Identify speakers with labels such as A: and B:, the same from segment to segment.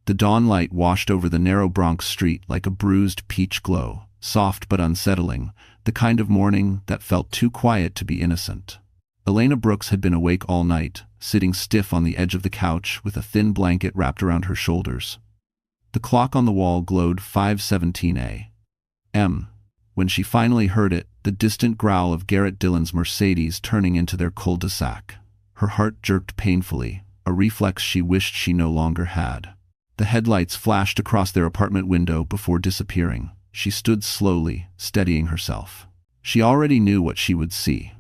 A: The dawn light washed over the narrow Bronx street like a bruised peach glow, soft but unsettling, the kind of morning that felt too quiet to be innocent. Elena Brooks had been awake all night, sitting stiff on the edge of the couch with a thin blanket wrapped around her shoulders. The clock on the wall glowed 5:17 a.m. When she finally heard it, the distant growl of Garrett Dillon's Mercedes turning into their cul-de-sac. Her heart jerked painfully, a reflex she wished she no longer had. The headlights flashed across their apartment window before disappearing. She stood slowly, steadying herself. She already knew what she would see.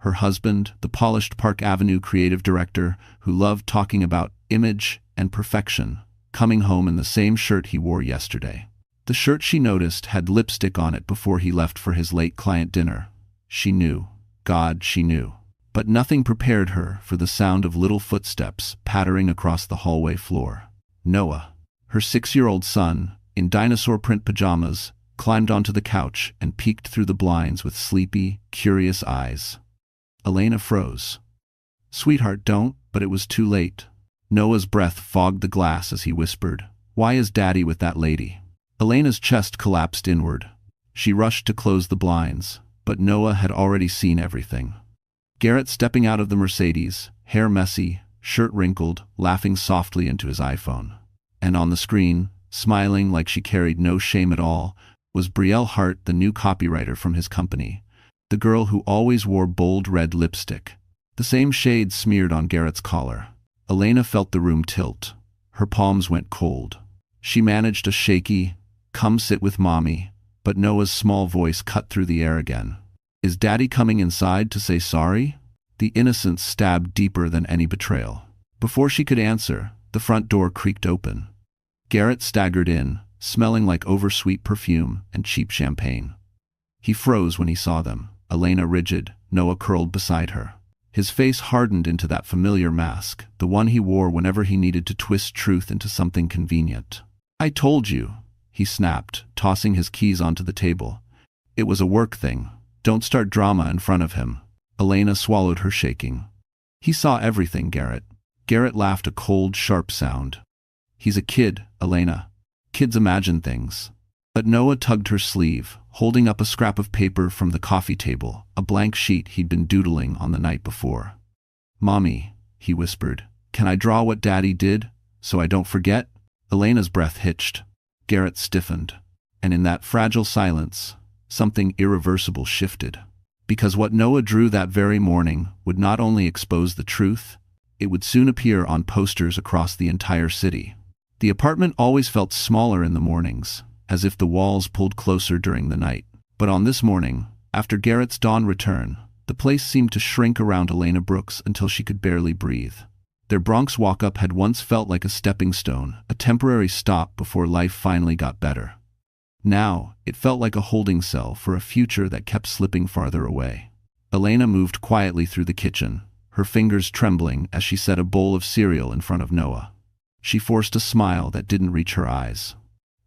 A: Her husband, the polished Park Avenue creative director who loved talking about image and perfection, coming home in the same shirt he wore yesterday. The shirt, she noticed, had lipstick on it before he left for his late client dinner. She knew. God, she knew. But nothing prepared her for the sound of little footsteps pattering across the hallway floor. Noah, her 6-year-old son, in dinosaur print pajamas, climbed onto the couch and peeked through the blinds with sleepy, curious eyes. Elena froze. "Sweetheart, don't," but it was too late. Noah's breath fogged the glass as he whispered, "Why is Daddy with that lady?" Elena's chest collapsed inward. She rushed to close the blinds, but Noah had already seen everything. Garrett stepping out of the Mercedes, hair messy, shirt wrinkled, laughing softly into his iPhone. And on the screen, smiling like she carried no shame at all, was Brielle Hart, the new copywriter from his company, the girl who always wore bold red lipstick, the same shade smeared on Garrett's collar. Elena felt the room tilt. Her palms went cold. She managed a shaky, "Come sit with Mommy," but Noah's small voice cut through the air again. "Is Daddy coming inside to say sorry?" The innocence stabbed deeper than any betrayal. Before she could answer, the front door creaked open. Garrett staggered in, smelling like oversweet perfume and cheap champagne. He froze when he saw them, Elena rigid, Noah curled beside her. His face hardened into that familiar mask, the one he wore whenever he needed to twist truth into something convenient. "I told you," he snapped, tossing his keys onto the table. "It was a work thing. Don't start drama in front of him." Elena swallowed her shaking. "He saw everything, Garrett." Garrett laughed a cold, sharp sound. "He's a kid, Elena. Kids imagine things." But Noah tugged her sleeve, holding up a scrap of paper from the coffee table, a blank sheet he'd been doodling on the night before. "Mommy," he whispered, "can I draw what Daddy did, so I don't forget?" Elena's breath hitched. Garrett stiffened. And in that fragile silence, something irreversible shifted. Because what Noah drew that very morning would not only expose the truth, it would soon appear on posters across the entire city. The apartment always felt smaller in the mornings, as if the walls pulled closer during the night. But on this morning, after Garrett's dawn return, the place seemed to shrink around Elena Brooks until she could barely breathe. Their Bronx walk-up had once felt like a stepping stone, a temporary stop before life finally got better. Now, it felt like a holding cell for a future that kept slipping farther away. Elena moved quietly through the kitchen, her fingers trembling as she set a bowl of cereal in front of Noah. She forced a smile that didn't reach her eyes.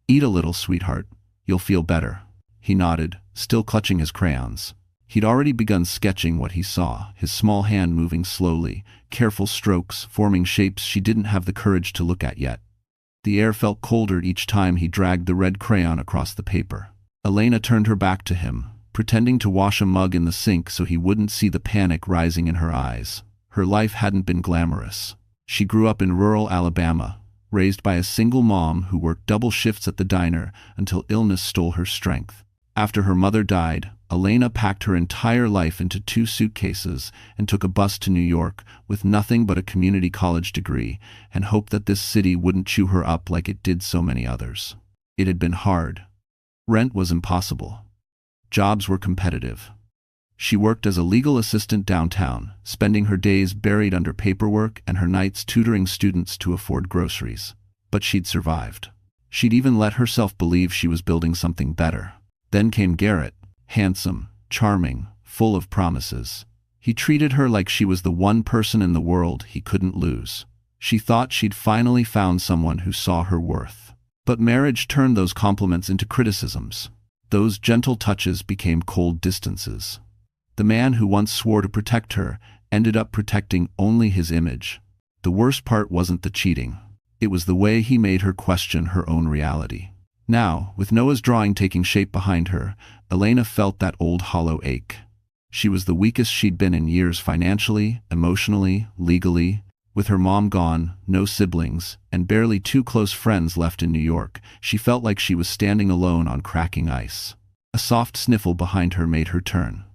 A: "Eat a little, sweetheart. You'll feel better." He nodded, still clutching his crayons. He'd already begun sketching what he saw, his small hand moving slowly, careful strokes forming shapes she didn't have the courage to look at yet. The air felt colder each time he dragged the red crayon across the paper. Elena turned her back to him, pretending to wash a mug in the sink so he wouldn't see the panic rising in her eyes. Her life hadn't been glamorous. She grew up in rural Alabama, raised by a single mom who worked double shifts at the diner until illness stole her strength. After her mother died, Elena packed her entire life into 2 suitcases and took a bus to New York with nothing but a community college degree and hoped that this city wouldn't chew her up like it did so many others. It had been hard. Rent was impossible. Jobs were competitive. She worked as a legal assistant downtown, spending her days buried under paperwork and her nights tutoring students to afford groceries. But she'd survived. She'd even let herself believe she was building something better. Then came Garrett, handsome, charming, full of promises. He treated her like she was the one person in the world he couldn't lose. She thought she'd finally found someone who saw her worth. But marriage turned those compliments into criticisms. Those gentle touches became cold distances. The man who once swore to protect her ended up protecting only his image. The worst part wasn't the cheating. It was the way he made her question her own reality. Now, with Noah's drawing taking shape behind her, Elena felt that old hollow ache. She was the weakest she'd been in years financially, emotionally, legally. With her mom gone, no siblings, and barely 2 close friends left in New York, she felt like she was standing alone on cracking ice. A soft sniffle behind her made her turn.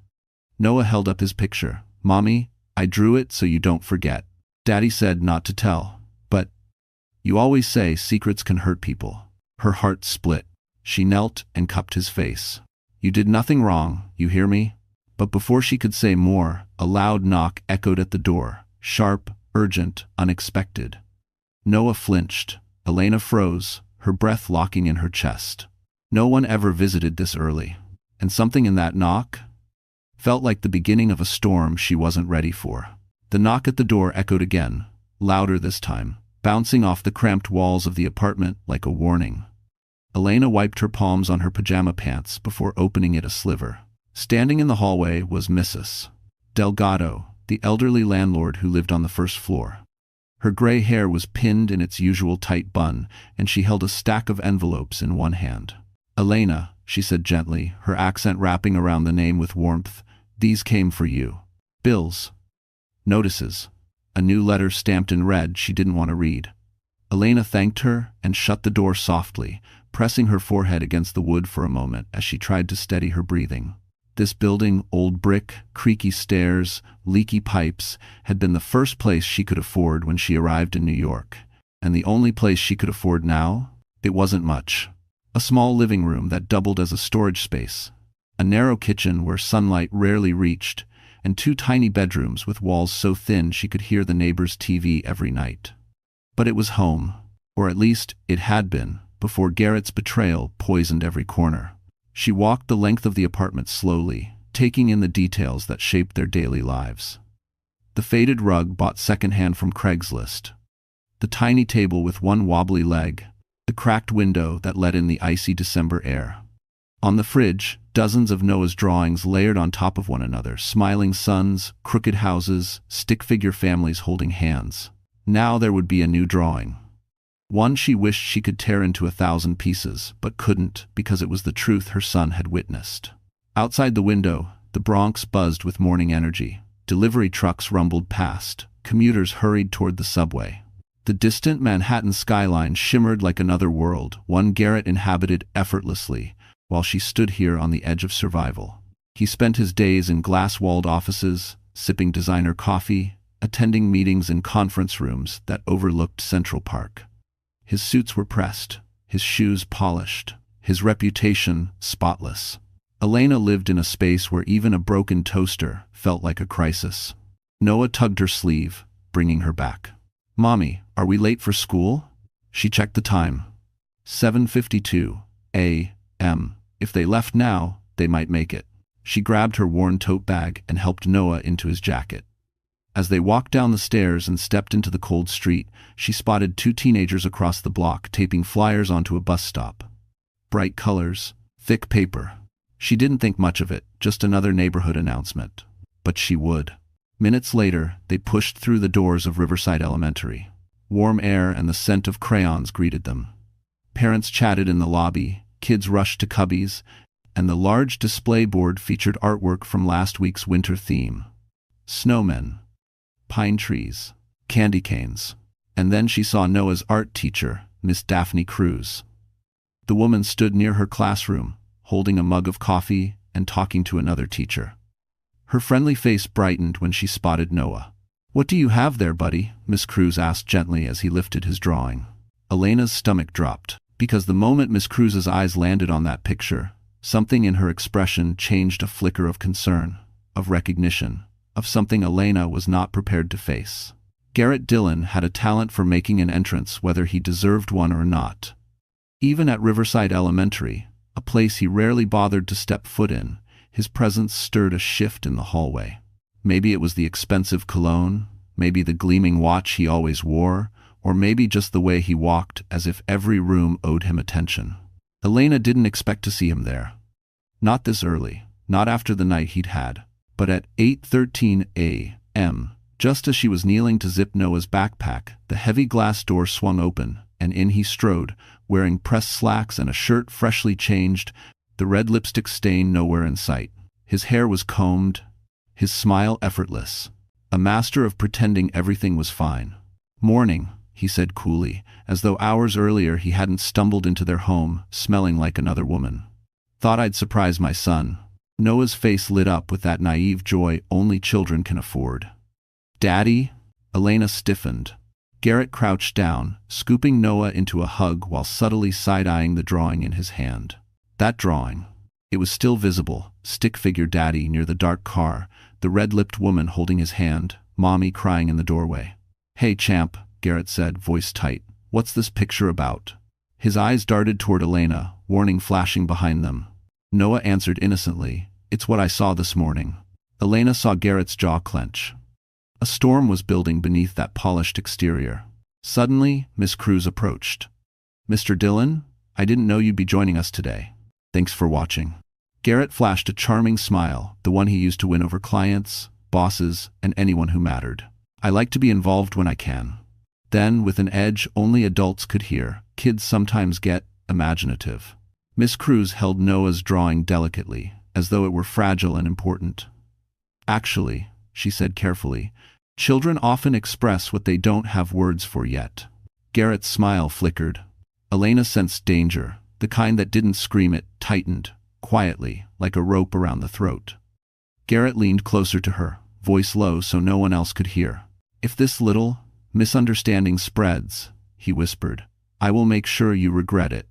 A: Noah held up his picture. "Mommy, I drew it so you don't forget. Daddy said not to tell. But you always say secrets can hurt people." Her heart split. She knelt and cupped his face. "You did nothing wrong, you hear me?" But before she could say more, a loud knock echoed at the door. Sharp, urgent, unexpected. Noah flinched. Elena froze, her breath locking in her chest. No one ever visited this early. And something in that knock felt like the beginning of a storm she wasn't ready for. The knock at the door echoed again, louder this time, bouncing off the cramped walls of the apartment like a warning. Elena wiped her palms on her pajama pants before opening it a sliver. Standing in the hallway was Mrs. Delgado, the elderly landlord who lived on the first floor. Her gray hair was pinned in its usual tight bun, and she held a stack of envelopes in one hand. "Elena," she said gently, her accent wrapping around the name with warmth, "these came for you. Bills. Notices. A new letter stamped in red she didn't want to read." Elena thanked her and shut the door softly, pressing her forehead against the wood for a moment as she tried to steady her breathing. This building, old brick, creaky stairs, leaky pipes, had been the first place she could afford when she arrived in New York. And the only place she could afford now? It wasn't much. A small living room that doubled as a storage space. A narrow kitchen where sunlight rarely reached, and 2 tiny bedrooms with walls so thin she could hear the neighbor's TV every night. But it was home, or at least it had been, before Garrett's betrayal poisoned every corner. She walked the length of the apartment slowly, taking in the details that shaped their daily lives. The faded rug bought secondhand from Craigslist. The tiny table with one wobbly leg. The cracked window that let in the icy December air. On the fridge, dozens of Noah's drawings layered on top of one another, smiling suns, crooked houses, stick-figure families holding hands. Now there would be a new drawing. One she wished she could tear into 1,000 pieces, but couldn't because it was the truth her son had witnessed. Outside the window, the Bronx buzzed with morning energy. Delivery trucks rumbled past. Commuters hurried toward the subway. The distant Manhattan skyline shimmered like another world, one Garrett inhabited effortlessly, while she stood here on the edge of survival. He spent his days in glass-walled offices, sipping designer coffee, attending meetings in conference rooms that overlooked Central Park. His suits were pressed, his shoes polished, his reputation spotless. Elena lived in a space where even a broken toaster felt like a crisis. Noah tugged her sleeve, bringing her back. "Mommy, are we late for school?" She checked the time. 7:52 a.m. If they left now, they might make it. She grabbed her worn tote bag and helped Noah into his jacket. As they walked down the stairs and stepped into the cold street, she spotted 2 teenagers across the block taping flyers onto a bus stop. Bright colors, thick paper. She didn't think much of it, just another neighborhood announcement. But she would. Minutes later, they pushed through the doors of Riverside Elementary. Warm air and the scent of crayons greeted them. Parents chatted in the lobby, kids rushed to cubbies, and the large display board featured artwork from last week's winter theme. Snowmen. Pine trees, candy canes, and then she saw Noah's art teacher, Miss Daphne Cruz. The woman stood near her classroom, holding a mug of coffee and talking to another teacher. Her friendly face brightened when she spotted Noah. "What do you have there, buddy?" Miss Cruz asked gently as he lifted his drawing. Elena's stomach dropped, because the moment Miss Cruz's eyes landed on that picture, something in her expression changed. A flicker of concern, of recognition, of something Elena was not prepared to face. Garrett Dillon had a talent for making an entrance whether he deserved one or not. Even at Riverside Elementary, a place he rarely bothered to step foot in, his presence stirred a shift in the hallway. Maybe it was the expensive cologne, maybe the gleaming watch he always wore, or maybe just the way he walked as if every room owed him attention. Elena didn't expect to see him there. Not this early, not after the night he'd had. But at 8:13 a.m., Just as she was kneeling to zip Noah's backpack, the heavy glass door swung open, and in he strode, wearing pressed slacks and a shirt freshly changed, the red lipstick stain nowhere in sight. His hair was combed, his smile effortless, a master of pretending everything was fine. "Morning," he said coolly, as though hours earlier he hadn't stumbled into their home, smelling like another woman. "Thought I'd surprise my son." Noah's face lit up with that naive joy only children can afford. "Daddy?" Elena stiffened. Garrett crouched down, scooping Noah into a hug while subtly side-eyeing the drawing in his hand. That drawing. It was still visible, stick-figure Daddy near the dark car, the red-lipped woman holding his hand, Mommy crying in the doorway. "Hey, champ," Garrett said, voice tight. "What's this picture about?" His eyes darted toward Elena, warning flashing behind them. Noah answered innocently, "It's what I saw this morning." Elena saw Garrett's jaw clench. A storm was building beneath that polished exterior. Suddenly, Miss Cruz approached. "Mr. Dillon, I didn't know you'd be joining us today. Thanks for watching." Garrett flashed a charming smile, the one he used to win over clients, bosses, and anyone who mattered. "I like to be involved when I can." Then, with an edge only adults could hear, "Kids sometimes get imaginative." Miss Cruz held Noah's drawing delicately, as though it were fragile and important. "Actually," she said carefully, "children often express what they don't have words for yet." Garrett's smile flickered. Elena sensed danger, the kind that didn't scream. It tightened, quietly, like a rope around the throat. Garrett leaned closer to her, voice low so no one else could hear. "If this little misunderstanding spreads," he whispered, "I will make sure you regret it.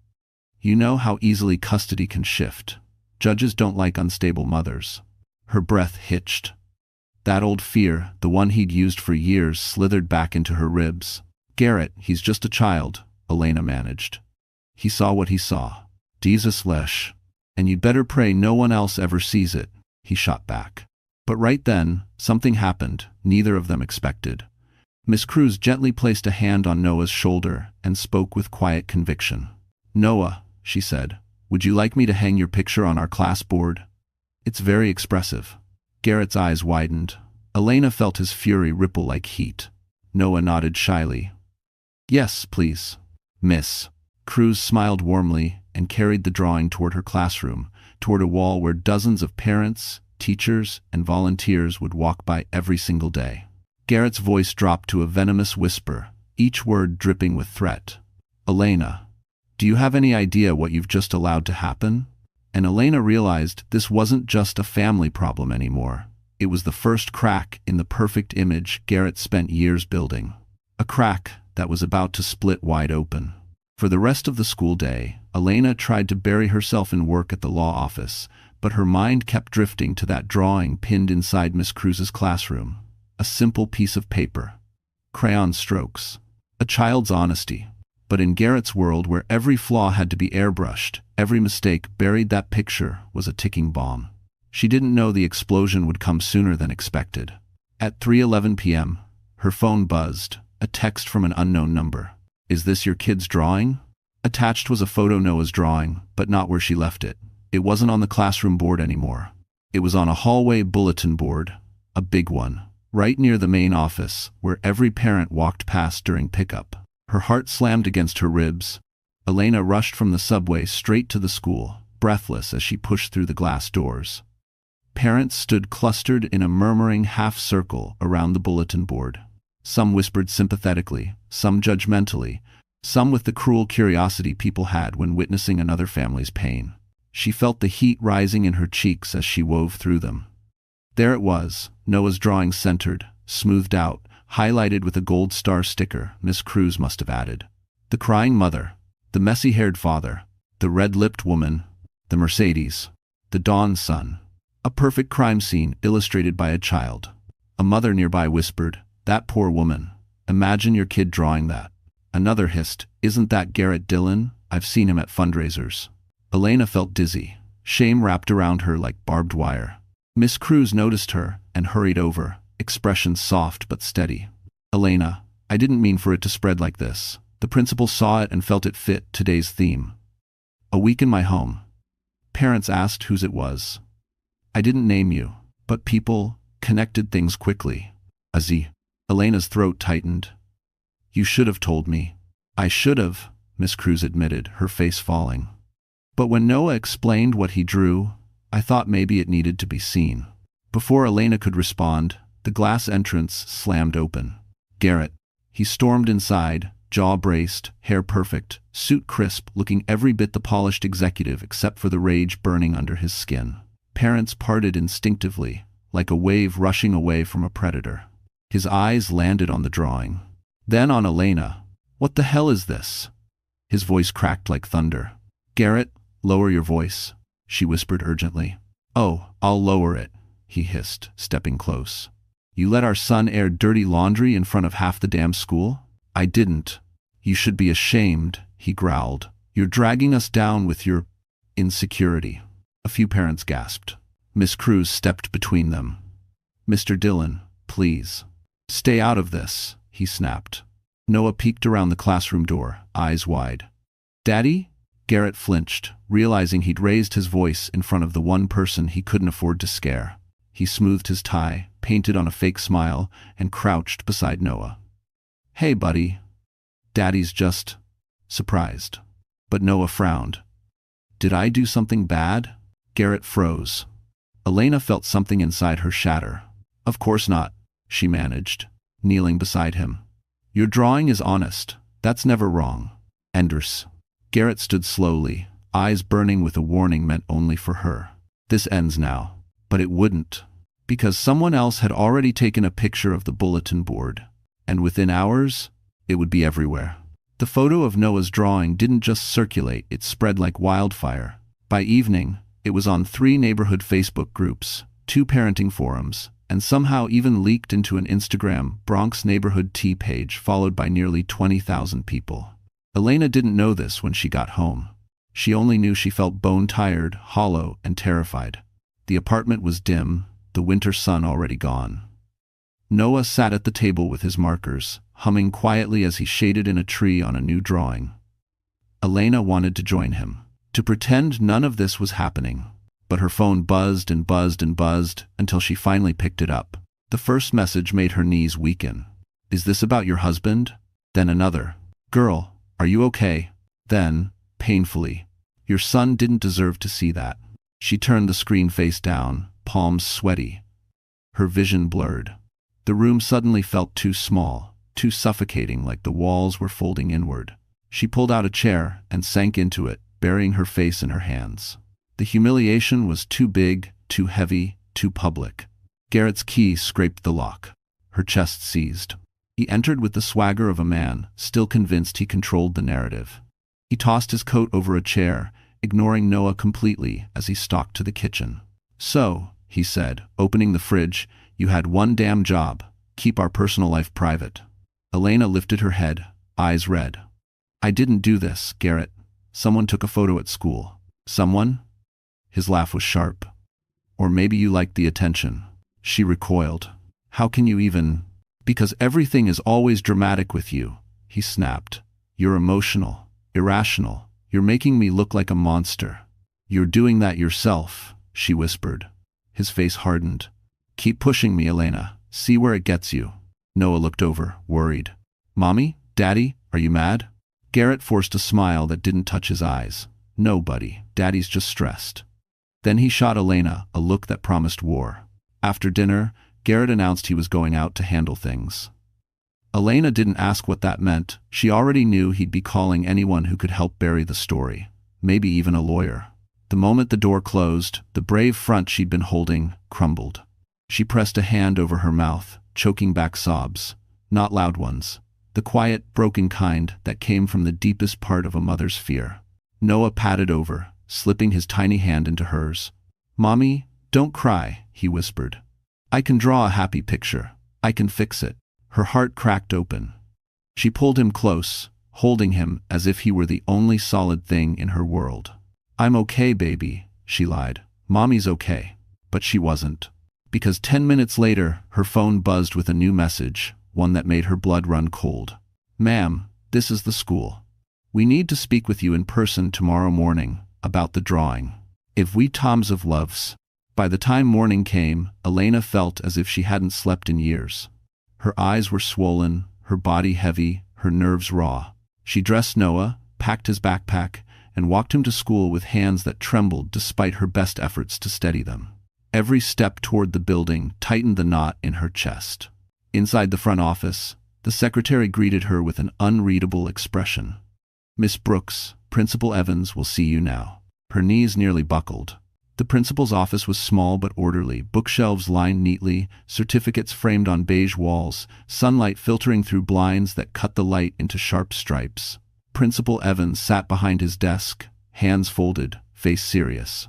A: You know how easily custody can shift. Judges don't like unstable mothers." Her breath hitched. That old fear, the one he'd used for years, slithered back into her ribs. "Garrett, he's just a child," Elena managed. "He saw what he saw. Jesus lesh. And you'd better pray no one else ever sees it," he shot back. But right then, something happened neither of them expected. Miss Cruz gently placed a hand on Noah's shoulder and spoke with quiet conviction. "Noah," she said, "would you like me to hang your picture on our class board? It's very expressive." Garrett's eyes widened. Elena felt his fury ripple like heat. Noah nodded shyly. "Yes, please, Miss." Cruz smiled warmly and carried the drawing toward her classroom, toward a wall where dozens of parents, teachers, and volunteers would walk by every single day. Garrett's voice dropped to a venomous whisper, each word dripping with threat. "Elena, do you have any idea what you've just allowed to happen?" And Elena realized this wasn't just a family problem anymore. It was the first crack in the perfect image Garrett spent years building. A crack that was about to split wide open. For the rest of the school day, Elena tried to bury herself in work at the law office, but her mind kept drifting to that drawing pinned inside Miss Cruz's classroom. A simple piece of paper. Crayon strokes. A child's honesty. But in Garrett's world, where every flaw had to be airbrushed, every mistake buried, that picture was a ticking bomb. She didn't know the explosion would come sooner than expected. At 3:11 p.m., her phone buzzed, a text from an unknown number. "Is this your kid's drawing?" Attached was a photo Noah's drawing, but not where she left it. It wasn't on the classroom board anymore. It was on a hallway bulletin board, a big one, right near the main office, where every parent walked past during pickup. Her heart slammed against her ribs. Elena rushed from the subway straight to the school, breathless as she pushed through the glass doors. Parents stood clustered in a murmuring half-circle around the bulletin board. Some whispered sympathetically, some judgmentally, some with the cruel curiosity people had when witnessing another family's pain. She felt the heat rising in her cheeks as she wove through them. There it was, Noah's drawing centered, smoothed out, highlighted with a gold star sticker Miss Cruz must have added. The crying mother, the messy-haired father, the red-lipped woman, the Mercedes, the Dawn son. A perfect crime scene illustrated by a child. A mother nearby whispered, "That poor woman. Imagine your kid drawing that." Another hissed, "Isn't that Garrett Dillon? I've seen him at fundraisers." Elena felt dizzy. Shame wrapped around her like barbed wire. Miss Cruz noticed her and hurried over, expression soft but steady. "Elena, I didn't mean for it to spread like this. The principal saw it and felt it fit today's theme. A week in my home." Parents asked whose it was. "I didn't name you, but people connected things quickly." "Azzy." Elena's throat tightened. You should have told me. I should have, Miss Cruz admitted, her face falling. But when Noah explained what he drew, I thought maybe it needed to be seen. Before Elena could respond, the glass entrance slammed open. Garrett. He stormed inside, jaw braced, hair perfect, suit crisp, looking every bit the polished executive except for the rage burning under his skin. Parents parted instinctively, like a wave rushing away from a predator. His eyes landed on the drawing. Then on Elena. What the hell is this? His voice cracked like thunder. Garrett, lower your voice, she whispered urgently. Oh, I'll lower it, he hissed, stepping close. You let our son air dirty laundry in front of half the damn school? I didn't. You should be ashamed, he growled. You're dragging us down with your insecurity. A few parents gasped. Miss Cruz stepped between them. Mr. Dillon, please. Stay out of this, he snapped. Noah peeked around the classroom door, eyes wide. Daddy? Garrett flinched, realizing he'd raised his voice in front of the one person he couldn't afford to scare. He smoothed his tie, painted on a fake smile, and crouched beside Noah. Hey, buddy. Daddy's just surprised. But Noah frowned. Did I do something bad? Garrett froze. Elena felt something inside her shatter. Of course not, she managed, kneeling beside him. Your drawing is honest. That's never wrong. Enders. Garrett stood slowly, eyes burning with a warning meant only for her. This ends now. But it wouldn't. Because someone else had already taken a picture of the bulletin board. And within hours, it would be everywhere. The photo of Noah's drawing didn't just circulate, it spread like wildfire. By evening, it was on 3 neighborhood Facebook groups, 2 parenting forums, and somehow even leaked into an Instagram Bronx Neighborhood Tea page followed by nearly 20,000 people. Elena didn't know this when she got home. She only knew she felt bone-tired, hollow, and terrified. The apartment was dim, the winter sun already gone. Noah sat at the table with his markers, humming quietly as he shaded in a tree on a new drawing. Elena wanted to join him, to pretend none of this was happening. But her phone buzzed and buzzed and buzzed until she finally picked it up. The first message made her knees weaken. Is this about your husband? Then another. Girl, are you okay? Then, painfully, your son didn't deserve to see that. She turned the screen face down, palms sweaty. Her vision blurred. The room suddenly felt too small, too suffocating, like the walls were folding inward. She pulled out a chair and sank into it, burying her face in her hands. The humiliation was too big, too heavy, too public. Garrett's key scraped the lock. Her chest seized. He entered with the swagger of a man, still convinced he controlled the narrative. He tossed his coat over a chair, ignoring Noah completely as he stalked to the kitchen. So, he said, opening the fridge, you had one damn job. Keep our personal life private. Elena lifted her head, eyes red. I didn't do this, Garrett. Someone took a photo at school. Someone? His laugh was sharp. Or maybe you liked the attention. She recoiled. How can you even? Because everything is always dramatic with you, he snapped. You're emotional, irrational. You're making me look like a monster. You're doing that yourself, she whispered. His face hardened. Keep pushing me, Elena. See where it gets you. Noah looked over, worried. Mommy? Daddy? Are you mad? Garrett forced a smile that didn't touch his eyes. No, buddy. Daddy's just stressed. Then he shot Elena a look that promised war. After dinner, Garrett announced he was going out to handle things. Elena didn't ask what that meant. She already knew he'd be calling anyone who could help bury the story. Maybe even a lawyer. The moment the door closed, the brave front she'd been holding crumbled. She pressed a hand over her mouth, choking back sobs. Not loud ones. The quiet, broken kind that came from the deepest part of a mother's fear. Noah patted over, slipping his tiny hand into hers. Mommy, don't cry, he whispered. I can draw a happy picture. I can fix it. Her heart cracked open. She pulled him close, holding him as if he were the only solid thing in her world. I'm okay, baby, she lied. Mommy's okay. But she wasn't. Because 10 minutes later, her phone buzzed with a new message, one that made her blood run cold. Ma'am, this is the school. We need to speak with you in person tomorrow morning, about the drawing. If we Toms of loves. By the time morning came, Elena felt as if she hadn't slept in years. Her eyes were swollen, her body heavy, her nerves raw. She dressed Noah, packed his backpack, and walked him to school with hands that trembled despite her best efforts to steady them. Every step toward the building tightened the knot in her chest. Inside the front office, the secretary greeted her with an unreadable expression. "Miss Brooks, Principal Evans will see you now." Her knees nearly buckled. The principal's office was small but orderly, bookshelves lined neatly, certificates framed on beige walls, sunlight filtering through blinds that cut the light into sharp stripes. Principal Evans sat behind his desk, hands folded, face serious.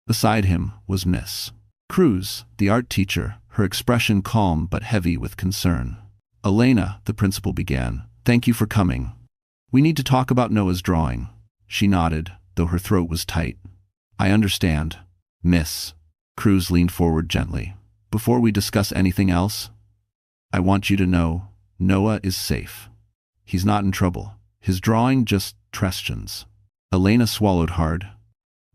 A: Beside him was Miss Cruz, the art teacher, her expression calm but heavy with concern. "Elena," the principal began, "thank you for coming. We need to talk about Noah's drawing." She nodded, though her throat was tight. "I understand." Miss Cruz leaned forward gently. "Before we discuss anything else, I want you to know Noah is safe. He's not in trouble. His drawing just questions." Elena swallowed hard.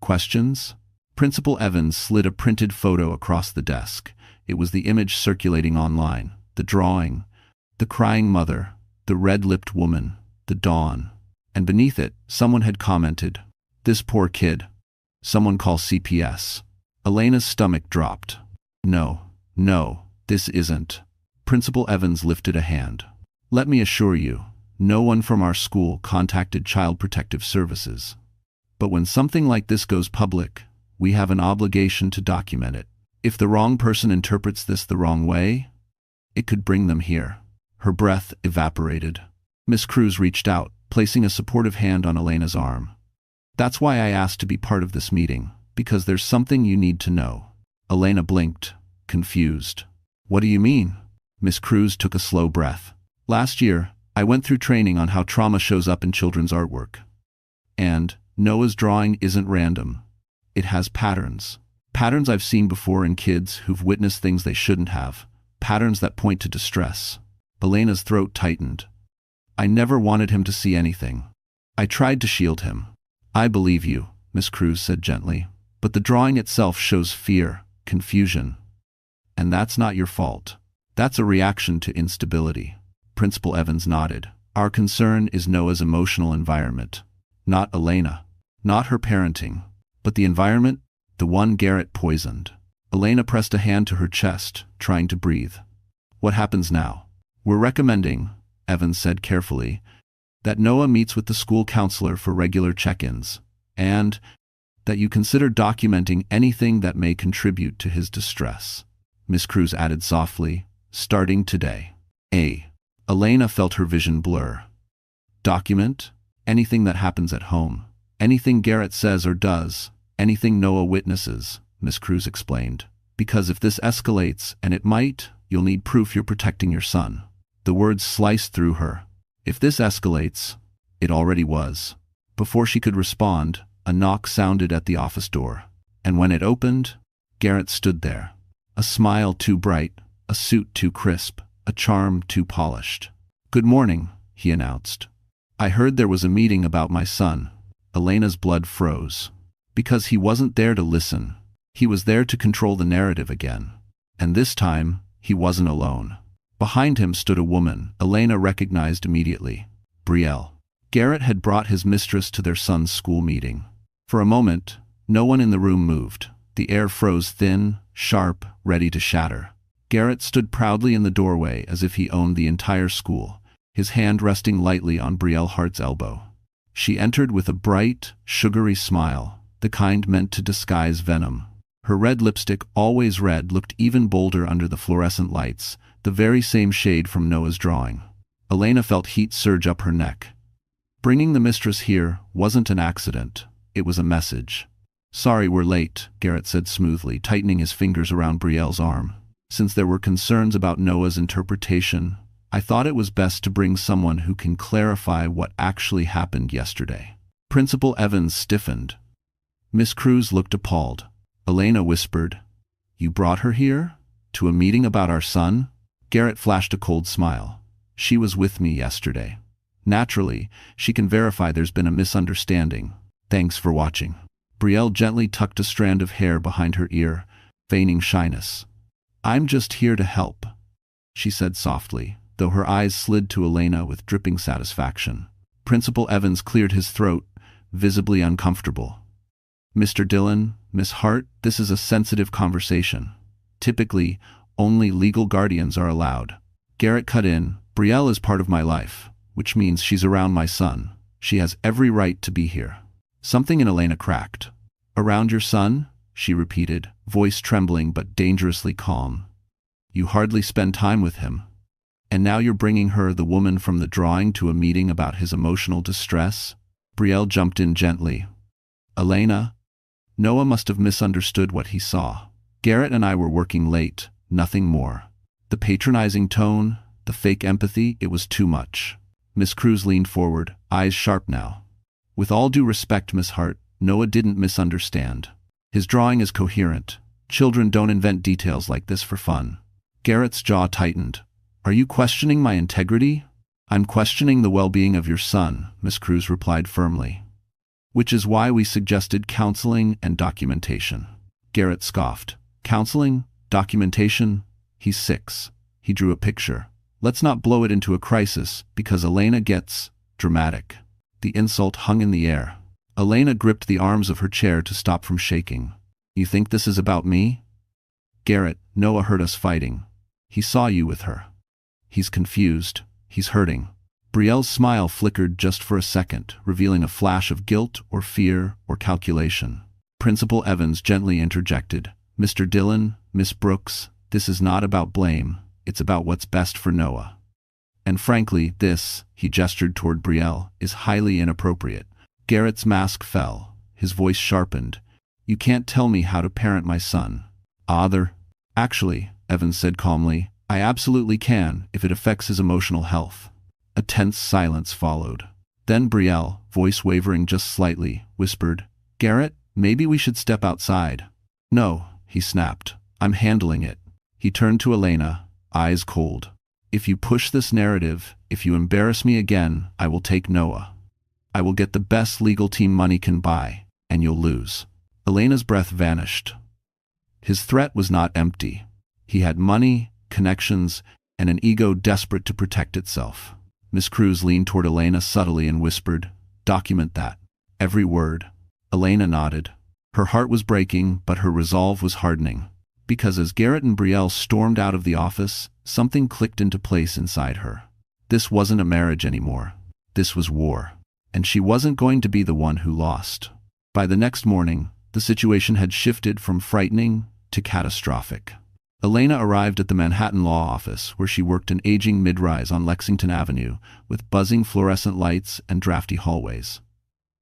A: "Questions?" Principal Evans slid a printed photo across the desk. It was the image circulating online. The drawing. The crying mother. The red-lipped woman. The dawn. And beneath it, someone had commented, "This poor kid. Someone call CPS." Elena's stomach dropped. No, this isn't." Principal Evans lifted a hand. "Let me assure you, no one from our school contacted Child Protective Services. But when something like this goes public, we have an obligation to document it. If the wrong person interprets this the wrong way, it could bring them here." Her breath evaporated. Miss Cruz reached out, placing a supportive hand on Elena's arm. "That's why I asked to be part of this meeting, because there's something you need to know." Elena blinked, confused. "What do you mean?" Miss Cruz took a slow breath. "Last year, I went through training on how trauma shows up in children's artwork. And Noah's drawing isn't random. It has patterns. Patterns I've seen before in kids who've witnessed things they shouldn't have. Patterns that point to distress." Elena's throat tightened. "I never wanted him to see anything. I tried to shield him." "I believe you," Miss Cruz said gently. "But the drawing itself shows fear, confusion. And that's not your fault. That's a reaction to instability." Principal Evans nodded. "Our concern is Noah's emotional environment. Not Elena. Not her parenting. But the environment, the one Garrett poisoned." Elena pressed a hand to her chest, trying to breathe. "What happens now?" "We're recommending," Evans said carefully, "that Noah meets with the school counselor for regular check-ins, and that you consider documenting anything that may contribute to his distress." Miss Cruz added softly, "Starting today." Elena felt her vision blur. "Document? Anything that happens at home. Anything Garrett says or does. Anything Noah witnesses," Miss Cruz explained. "Because if this escalates, and it might, you'll need proof you're protecting your son." The words sliced through her. If this escalates, it already was. Before she could respond, a knock sounded at the office door. And when it opened, Garrett stood there. A smile too bright, a suit too crisp, a charm too polished. "Good morning," he announced. "I heard there was a meeting about my son." Elena's blood froze. Because he wasn't there to listen. He was there to control the narrative again. And this time, he wasn't alone. Behind him stood a woman Elena recognized immediately. Brielle. Garrett had brought his mistress to their son's school meeting. For a moment, no one in the room moved. The air froze thin, sharp, ready to shatter. Garrett stood proudly in the doorway as if he owned the entire school, his hand resting lightly on Brielle Hart's elbow. She entered with a bright, sugary smile, the kind meant to disguise venom. Her red lipstick, always red, looked even bolder under the fluorescent lights, the very same shade from Noah's drawing. Elena felt heat surge up her neck. Bringing the mistress here wasn't an accident. It was a message. "Sorry we're late," Garrett said smoothly, tightening his fingers around Brielle's arm. "Since there were concerns about Noah's interpretation, I thought it was best to bring someone who can clarify what actually happened yesterday." Principal Evans stiffened. Miss Cruz looked appalled. Elena whispered, "You brought her here? To a meeting about our son?" Garrett flashed a cold smile. "She was with me yesterday. Naturally, she can verify there's been a misunderstanding. Thanks for watching." Brielle gently tucked a strand of hair behind her ear, feigning shyness. "I'm just here to help." she said softly, though her eyes slid to Elena with dripping satisfaction. Principal Evans cleared his throat, visibly uncomfortable. Mr. Dillon, Miss Hart, this is a sensitive conversation. Typically, only legal guardians are allowed. Garrett cut in. Brielle is part of my life, which means she's around my son. She has every right to be here. Something in Elena cracked. Around your son? She repeated, voice trembling but dangerously calm. You hardly spend time with him. And now you're bringing her, the woman from the drawing, to a meeting about his emotional distress? Brielle jumped in gently. Elena? Noah must have misunderstood what he saw. Garrett and I were working late, nothing more. The patronizing tone, the fake empathy, it was too much. Miss Cruz leaned forward, eyes sharp now. With all due respect, Miss Hart, Noah didn't misunderstand. His drawing is coherent. Children don't invent details like this for fun. Garrett's jaw tightened. Are you questioning my integrity? I'm questioning the well-being of your son, Miss Cruz replied firmly. Which is why we suggested counseling and documentation. Garrett scoffed. Counseling? Documentation? He's 6. He drew a picture. Let's not blow it into a crisis, because Elena gets dramatic. The insult hung in the air. Elena gripped the arms of her chair to stop from shaking. You think this is about me? Garrett, Noah heard us fighting. He saw you with her. He's confused. He's hurting. Brielle's smile flickered just for a second, revealing a flash of guilt or fear or calculation. Principal Evans gently interjected. Mr. Dillon, Miss Brooks, this is not about blame. It's about what's best for Noah. And frankly, this, he gestured toward Brielle, is highly inappropriate. Garrett's mask fell. His voice sharpened. You can't tell me how to parent my son. Actually, Evans said calmly, I absolutely can if it affects his emotional health. A tense silence followed. Then Brielle, voice wavering just slightly, whispered, Garrett, maybe we should step outside. No, he snapped. I'm handling it. He turned to Elena, eyes cold. If you push this narrative, if you embarrass me again, I will take Noah. I will get the best legal team money can buy, and you'll lose. Elena's breath vanished. His threat was not empty. He had money, connections, and an ego desperate to protect itself. Miss Cruz leaned toward Elena subtly and whispered, Document that. Every word. Elena nodded. Her heart was breaking, but her resolve was hardening. Because as Garrett and Brielle stormed out of the office, something clicked into place inside her. This wasn't a marriage anymore. This was war. And she wasn't going to be the one who lost. By the next morning, the situation had shifted from frightening to catastrophic. Elena arrived at the Manhattan law office, where she worked an aging mid-rise on Lexington Avenue, with buzzing fluorescent lights and drafty hallways.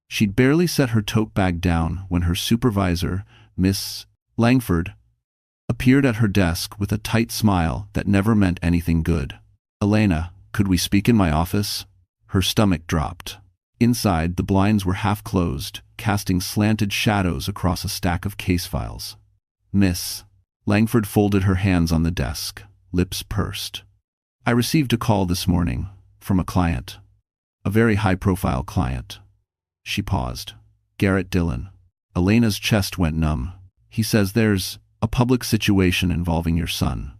A: She'd barely set her tote bag down when her supervisor, Miss Langford, appeared at her desk with a tight smile that never meant anything good. Elena, could we speak in my office? Her stomach dropped. Inside, the blinds were half closed, casting slanted shadows across a stack of case files. Miss Langford folded her hands on the desk, lips pursed. I received a call this morning from a client. A very high-profile client. She paused. Garrett Dillon. Elena's chest went numb. He says there's a public situation involving your son.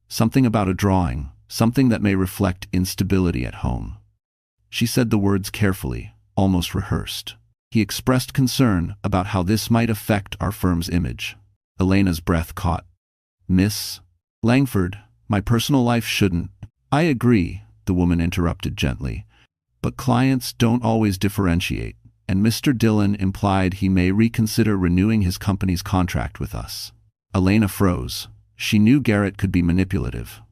A: Something about a drawing, something that may reflect instability at home. She said the words carefully, almost rehearsed. He expressed concern about how this might affect our firm's image. Elena's breath caught. Miss Langford, my personal life shouldn't. I agree, the woman interrupted gently. But clients don't always differentiate, and Mr. Dillon implied he may reconsider renewing his company's contract with us. Elena froze. She knew Garrett could be manipulative.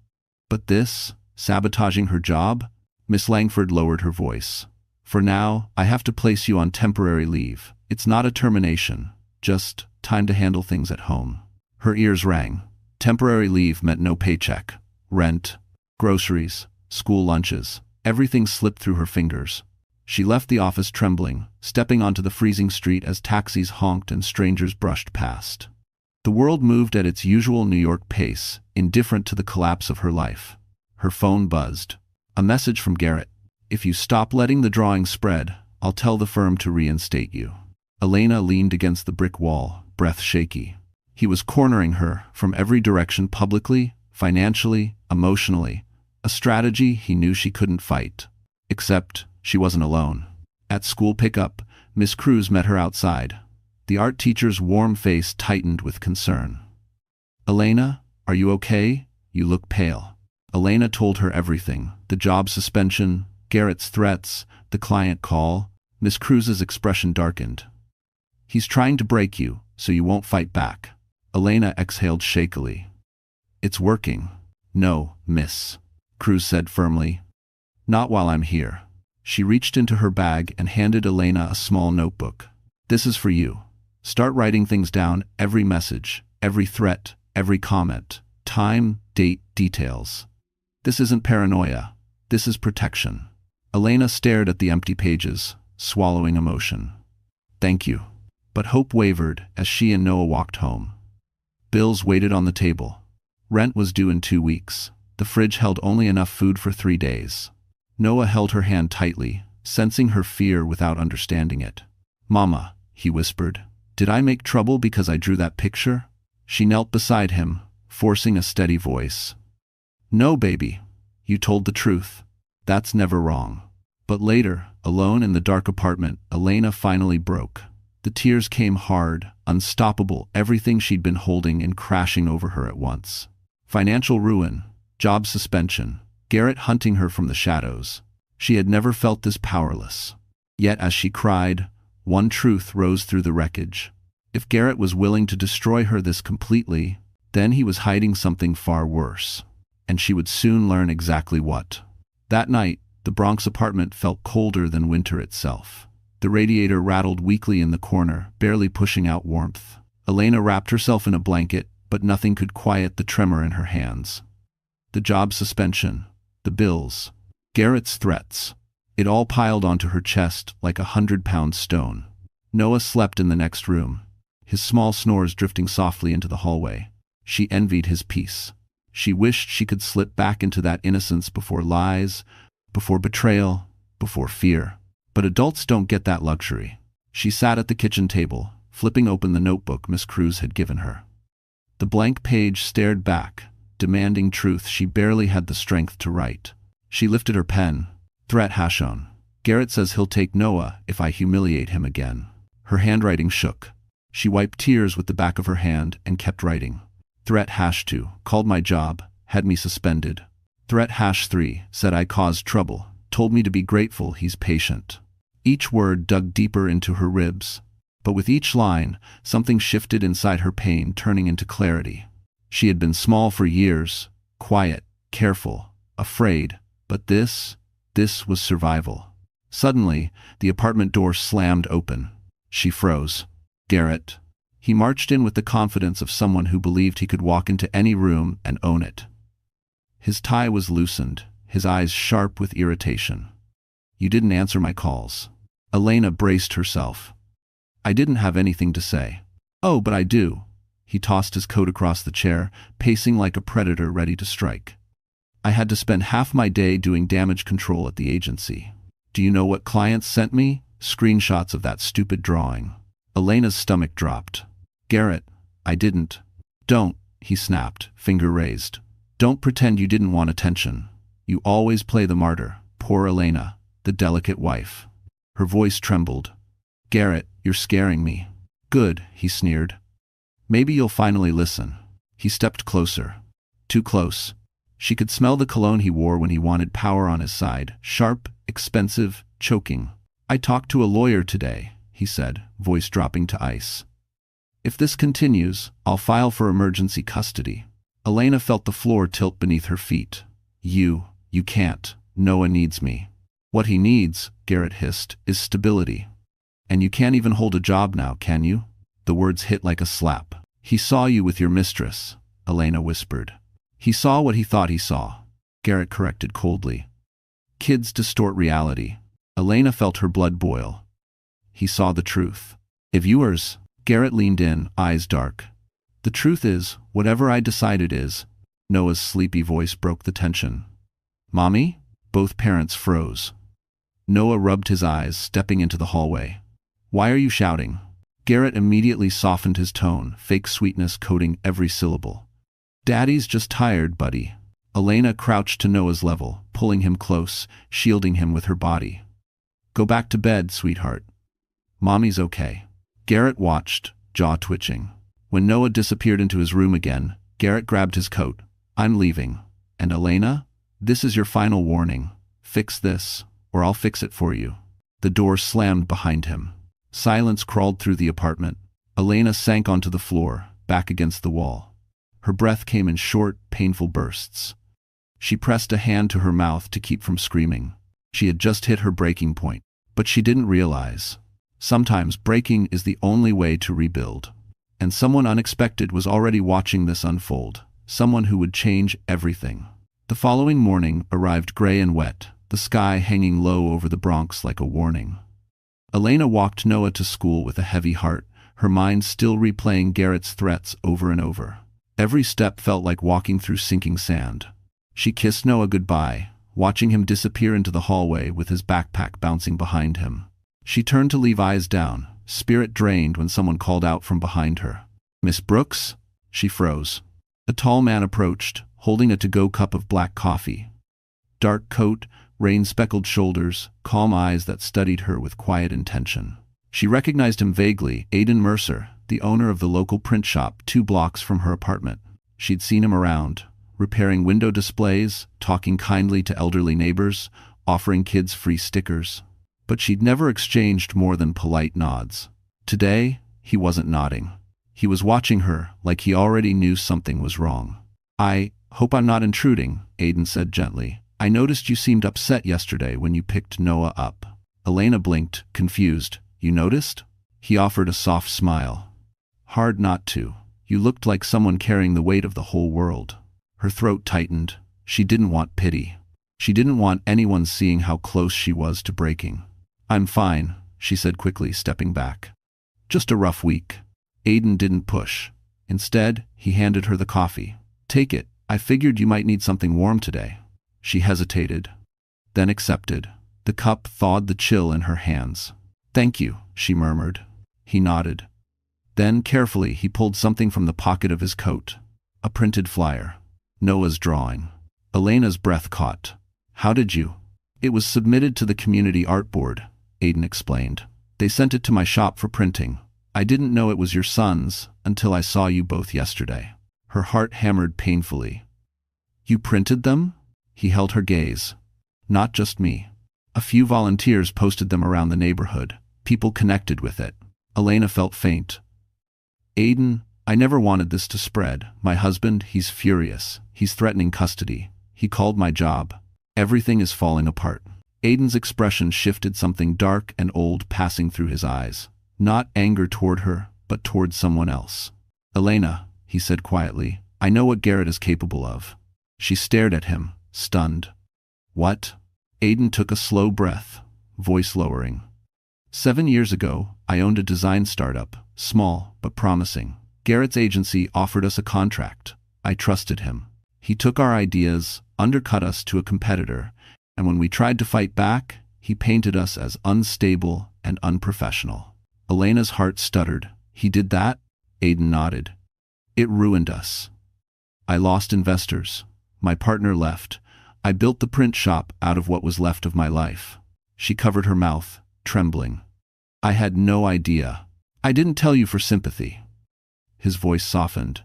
A: But this, sabotaging her job? Miss Langford lowered her voice. For now, I have to place you on temporary leave. It's not a termination, just time to handle things at home. Her ears rang. Temporary leave meant no paycheck. Rent, groceries, school lunches, everything slipped through her fingers. She left the office trembling, stepping onto the freezing street as taxis honked and strangers brushed past. The world moved at its usual New York pace, indifferent to the collapse of her life. Her phone buzzed. A message from Garrett. If you stop letting the drawing spread, I'll tell the firm to reinstate you. Elena leaned against the brick wall, breath shaky. He was cornering her from every direction publicly, financially, emotionally, a strategy he knew she couldn't fight. Except, she wasn't alone. At school pickup, Miss Cruz met her outside. The art teacher's warm face tightened with concern. "Elena, are you okay? You look pale." Elena told her everything: the job suspension, Garrett's threats, the client call. Miss Cruz's expression darkened. "He's trying to break you, so you won't fight back." Elena exhaled shakily. "It's working." "No, Miss," Cruz said firmly. "Not while I'm here." She reached into her bag and handed Elena a small notebook. "This is for you. Start writing things down, every message, every threat, every comment. Time, date, details. This isn't paranoia. This is protection." Elena stared at the empty pages, swallowing emotion. "Thank you." But hope wavered as she and Noah walked home. Bills waited on the table. Rent was due in 2 weeks. The fridge held only enough food for 3 days. Noah held her hand tightly, sensing her fear without understanding it. "Mama," he whispered, "did I make trouble because I drew that picture?" She knelt beside him, forcing a steady voice. "No, baby. You told the truth. That's never wrong." But later, alone in the dark apartment, Elena finally broke. The tears came hard, unstoppable, everything she'd been holding and crashing over her at once. Financial ruin, job suspension, Garrett hunting her from the shadows. She had never felt this powerless. Yet as she cried, one truth rose through the wreckage. If Garrett was willing to destroy her this completely, then he was hiding something far worse. And she would soon learn exactly what. That night, the Bronx apartment felt colder than winter itself. The radiator rattled weakly in the corner, barely pushing out warmth. Elena wrapped herself in a blanket, but nothing could quiet the tremor in her hands. The job suspension, the bills, Garrett's threats. It all piled onto her chest like a 100-pound stone. Noah slept in the next room, his small snores drifting softly into the hallway. She envied his peace. She wished she could slip back into that innocence before lies, before betrayal, before fear. But adults don't get that luxury. She sat at the kitchen table, flipping open the notebook Miss Cruz had given her. The blank page stared back, demanding truth she barely had the strength to write. She lifted her pen. "Threat Hashon. Garrett says he'll take Noah if I humiliate him again." Her handwriting shook. She wiped tears with the back of her hand and kept writing. "Threat #2, called my job, had me suspended. Threat #3, said I caused trouble, told me to be grateful he's patient." Each word dug deeper into her ribs, but with each line, something shifted inside her pain, turning into clarity. She had been small for years, quiet, careful, afraid, but this was survival. Suddenly, the apartment door slammed open. She froze. Garrett. He marched in with the confidence of someone who believed he could walk into any room and own it. His tie was loosened, his eyes sharp with irritation. "You didn't answer my calls." Elena braced herself. "I didn't have anything to say." "Oh, but I do." He tossed his coat across the chair, pacing like a predator ready to strike. "I had to spend half my day doing damage control at the agency. Do you know what clients sent me? Screenshots of that stupid drawing." Elena's stomach dropped. "Garrett, I didn't." "Don't," he snapped, finger raised. "Don't pretend you didn't want attention. You always play the martyr. Poor Elena, the delicate wife." Her voice trembled. "Garrett, you're scaring me." "Good," he sneered. "Maybe you'll finally listen." He stepped closer. Too close. She could smell the cologne he wore when he wanted power on his side. Sharp, expensive, choking. "I talked to a lawyer today," he said, voice dropping to ice. "If this continues, I'll file for emergency custody." Elena felt the floor tilt beneath her feet. You can't. Noah needs me." "What he needs," Garrett hissed, "is stability. And you can't even hold a job now, can you?" The words hit like a slap. "He saw you with your mistress," Elena whispered. "He saw what he thought he saw," Garrett corrected coldly. "Kids distort reality." Elena felt her blood boil. "He saw the truth." "If yours," Garrett leaned in, eyes dark. "The truth is, whatever I decide it is." Noah's sleepy voice broke the tension. "Mommy?" Both parents froze. Noah rubbed his eyes, stepping into the hallway. "Why are you shouting?" Garrett immediately softened his tone, fake sweetness coating every syllable. Daddy's just tired, buddy. Elena crouched to Noah's level, pulling him close, shielding him with her body. Go back to bed, sweetheart. Mommy's okay. Garrett watched, jaw twitching. When Noah disappeared into his room again, Garrett grabbed his coat. I'm leaving. And Elena? This is your final warning. Fix this, or I'll fix it for you. The door slammed behind him. Silence crawled through the apartment. Elena sank onto the floor, back against the wall. Her breath came in short, painful bursts. She pressed a hand to her mouth to keep from screaming. She had just hit her breaking point, but she didn't realize. Sometimes breaking is the only way to rebuild. And someone unexpected was already watching this unfold. Someone who would change everything. The following morning arrived gray and wet, the sky hanging low over the Bronx like a warning. Elena walked Noah to school with a heavy heart, her mind still replaying Garrett's threats over and over. Every step felt like walking through sinking sand. She kissed Noah goodbye, watching him disappear into the hallway with his backpack bouncing behind him. She turned to leave, eyes down, spirit drained, when someone called out from behind her. Miss Brooks? She froze. A tall man approached, holding a to-go cup of black coffee. Dark coat, rain-speckled shoulders, calm eyes that studied her with quiet intention. She recognized him vaguely, Aiden Mercer, the owner of the local print shop 2 blocks from her apartment. She'd seen him around, repairing window displays, talking kindly to elderly neighbors, offering kids free stickers. But she'd never exchanged more than polite nods. Today, he wasn't nodding. He was watching her like he already knew something was wrong. I hope I'm not intruding, Aiden said gently. I noticed you seemed upset yesterday when you picked Noah up. Elena blinked, confused. You noticed? He offered a soft smile. Hard not to. You looked like someone carrying the weight of the whole world. Her throat tightened. She didn't want pity. She didn't want anyone seeing how close she was to breaking. I'm fine, she said quickly, stepping back. Just a rough week. Aiden didn't push. Instead, he handed her the coffee. Take it. I figured you might need something warm today. She hesitated, then accepted. The cup thawed the chill in her hands. Thank you, she murmured. He nodded. Then, carefully, he pulled something from the pocket of his coat. A printed flyer. Noah's drawing. Elena's breath caught. How did you? It was submitted to the community art board, Aiden explained. They sent it to my shop for printing. I didn't know it was your son's until I saw you both yesterday. Her heart hammered painfully. You printed them? He held her gaze. Not just me. A few volunteers posted them around the neighborhood. People connected with it. Elena felt faint. Aiden, I never wanted this to spread. My husband, he's furious. He's threatening custody. He called my job. Everything is falling apart. Aiden's expression shifted, something dark and old passing through his eyes. Not anger toward her, but toward someone else. Elena, he said quietly, I know what Garrett is capable of. She stared at him, stunned. What? Aiden took a slow breath, voice lowering. 7 years ago, I owned a design startup, small but promising. Garrett's agency offered us a contract. I trusted him. He took our ideas, undercut us to a competitor, and when we tried to fight back, he painted us as unstable and unprofessional. Elena's heart stuttered. He did that? Aiden nodded. It ruined us. I lost investors. My partner left. I built the print shop out of what was left of my life. She covered her mouth, trembling. I had no idea. I didn't tell you for sympathy. His voice softened.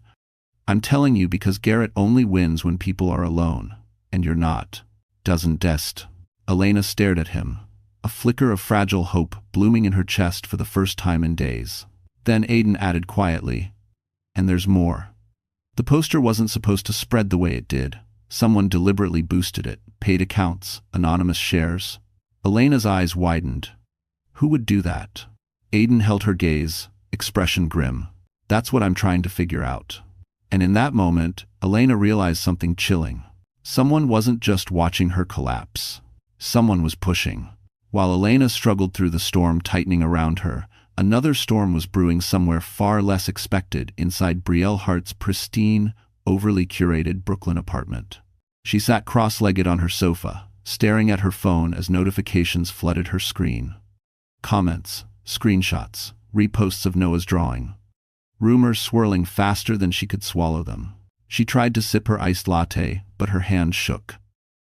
A: I'm telling you because Garrett only wins when people are alone, and you're not. Doesn't dest. Elena stared at him, a flicker of fragile hope blooming in her chest for the first time in days. Then Aiden added quietly, and there's more. The poster wasn't supposed to spread the way it did. Someone deliberately boosted it, paid accounts, anonymous shares. Elena's eyes widened. Who would do that? Aiden held her gaze, expression grim. That's what I'm trying to figure out. And in that moment, Elena realized something chilling. Someone wasn't just watching her collapse. Someone was pushing. While Elena struggled through the storm tightening around her, another storm was brewing somewhere far less expected inside Brielle Hart's pristine, overly curated Brooklyn apartment. She sat cross-legged on her sofa, staring at her phone as notifications flooded her screen. Comments, screenshots, reposts of Noah's drawing. Rumors swirling faster than she could swallow them. She tried to sip her iced latte, but her hand shook.